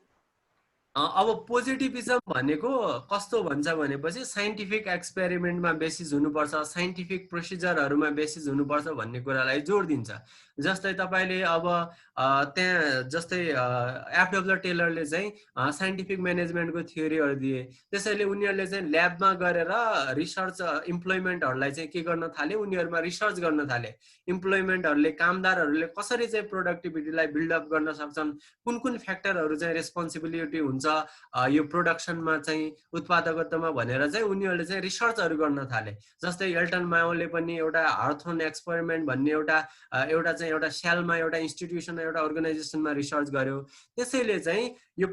अब पोजिटिभिजम भनेको कस्तो भन्छ भनेपछि साइन्टिफिक एक्सपेरिमेन्टमा बेसिस हुनुपर्छ, साइन्टिफिक प्रोसिजरहरुमा बेसिस हुनुपर्छ भन्ने कुरालाई जोड दिन्छ। जस्तै तपाईले अब त्यहाँ जस्तै एफडब्ल्यू टेलरले चाहिँ साइन्टिफिक म्यानेजमेन्टको थ्योरीहरु दिए, त्यसैले उनीहरुले चाहिँ ल्याबमा गरेर रिसर्च इम्प्लोइमेन्टहरुलाई चाहिँ के गर्न थाले, उनीहरुमा रिसर्च गर्न थाले। इम्प्लोइमेन्टहरुले, कामदारहरुले कसरी चाहिँ प्रोडक्टिभिटीलाई बिल्ड अप गर्न सक्छन्, कुन फ्याक्टरहरु चाहिँ रेस्पोन्सिबिलिटी हुन्छ यो प्रोडक्सनमा चाहिँ उत्पादकतामा भनेर चाहिँ उनीहरुले चाहिँ रिसर्चहरु गर्न थाले। जस्तै एल्टन मायोले पनि एउटा हार्थोन एक्सपेरिमेन्ट भन्ने एउटा सेलमा, एउटा इन्स्टिट्युसनमा, एउटा अर्गनाइजेसनमा रिसर्च गर्यो। त्यसैले चाहिँ यो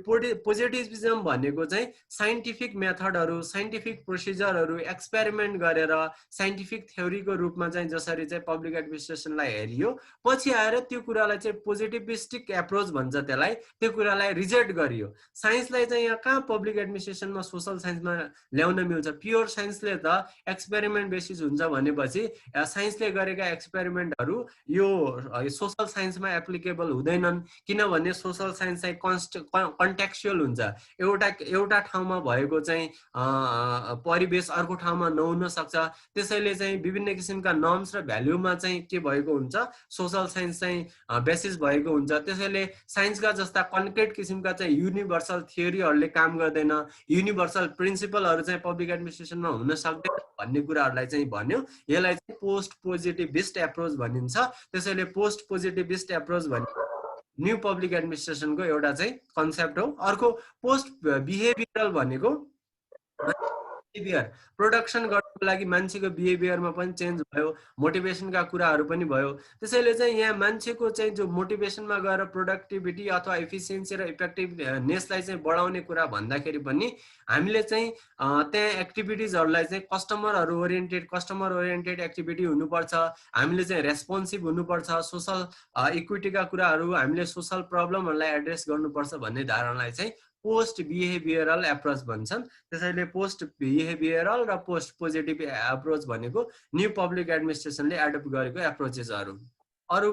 पोजिटिभिजम भनेको चाहिँ साइन्टिफिक मेथडहरु, साइन्टिफिक प्रोसिजरहरु एक्सपेरिमेन्ट गरेर साइन्टिफिक थ्योरीको रूपमा चाहिँ जसरी चाहिँ पब्लिक एडमिनिस्ट्रेसनलाई हेरियो, पछि आएर त्यो कुरालाई चाहिँ पोजिटिभिस्टिक एप्रोच भन्छ, त्यसलाई त्यो कुरालाई रिजेक्ट गरियो। साइन्सलाई चाहिँ यहाँ कहाँ पब्लिक एडमिनिस्ट्रेसनमा सोशल साइन्समा ल्याउन मिल्छ? प्योर साइन्सले त एक्सपेरिमेन्ट बेसिस हुन्छ भनेपछि साइन्सले गरेका एक्सपेरिमेन्टहरु यो सोशल साइन्समा एप्लिकेबल हुँदैनन्, किनभने सोशल साइन्स चाहिँ कन्टेक्चुअल हुन्छ। एउटा ठाउँमा भएको चाहिँ परिवेश अर्को ठाउँमा नहुन सक्छ। त्यसैले चाहिँ विभिन्न किसिमका नर्म्स र भ्यालुमा चाहिँ के भएको हुन्छ, सोशल साइन्स चाहिँ बेसिस भएको हुन्छ। त्यसैले साइन्सका जस्ता कन्क्रिट किसिमका चाहिँ युनिभर्सल थ्योरीहरुले काम गर्दैन, युनिभर्सल प्रिन्सिपलहरु चाहिँ पब्लिक एडमिनिस्ट्रेसनमा हुन सक्दैन भन्ने कुराहरुलाई चाहिँ भन्यो। यसलाई चाहिँ पोस्ट पोजिटिभिस्ट एप्रोच भनिन्छ। त्यसैले पोस्ट पोजिटिभिस्ट एप्रोच भन्ने न्यू पब्लिक एडमिनिस्ट्रेसनको एउटा चाहिँ कन्सेप्ट हो। अर्को पोस्ट बिहेभियरल भनेको बिहेभियर प्रोडक्सन गर्नको लागि मान्छेको बिहेभियरमा पनि चेन्ज भयो, मोटिभेसनका कुराहरू पनि भयो। त्यसैले चाहिँ यहाँ मान्छेको चाहिँ जो मोटिभेसनमा गएर प्रोडक्टिभिटी अथवा एफिसिएन्सी र इफेक्टिभनेसलाई चाहिँ बढाउने कुरा भन्दाखेरि पनि हामीले चाहिँ त्यहाँ एक्टिभिटिजहरुलाई चाहिँ कस्टमर ओरिएन्टेड एक्टिभिटी हुनुपर्छ। हामीले चाहिँ रेस्पोन्सिभ हुनुपर्छ, सोशल इक्विटीका कुराहरू, हामीले सोशल प्रब्लमहरुलाई एड्रेस गर्नुपर्छ भन्ने धारणालाई चाहिँ पोस्ट बिहेभियरल एप्रोच भन्छन्। त्यसैले पोस्ट बिहेभियरल र पोस्ट पोजिटिभ एप्रोच भनेको न्यू पब्लिक एडमिनिस्ट्रेसनले एडप्ट गरेको एप्रोचेसहरु। अरु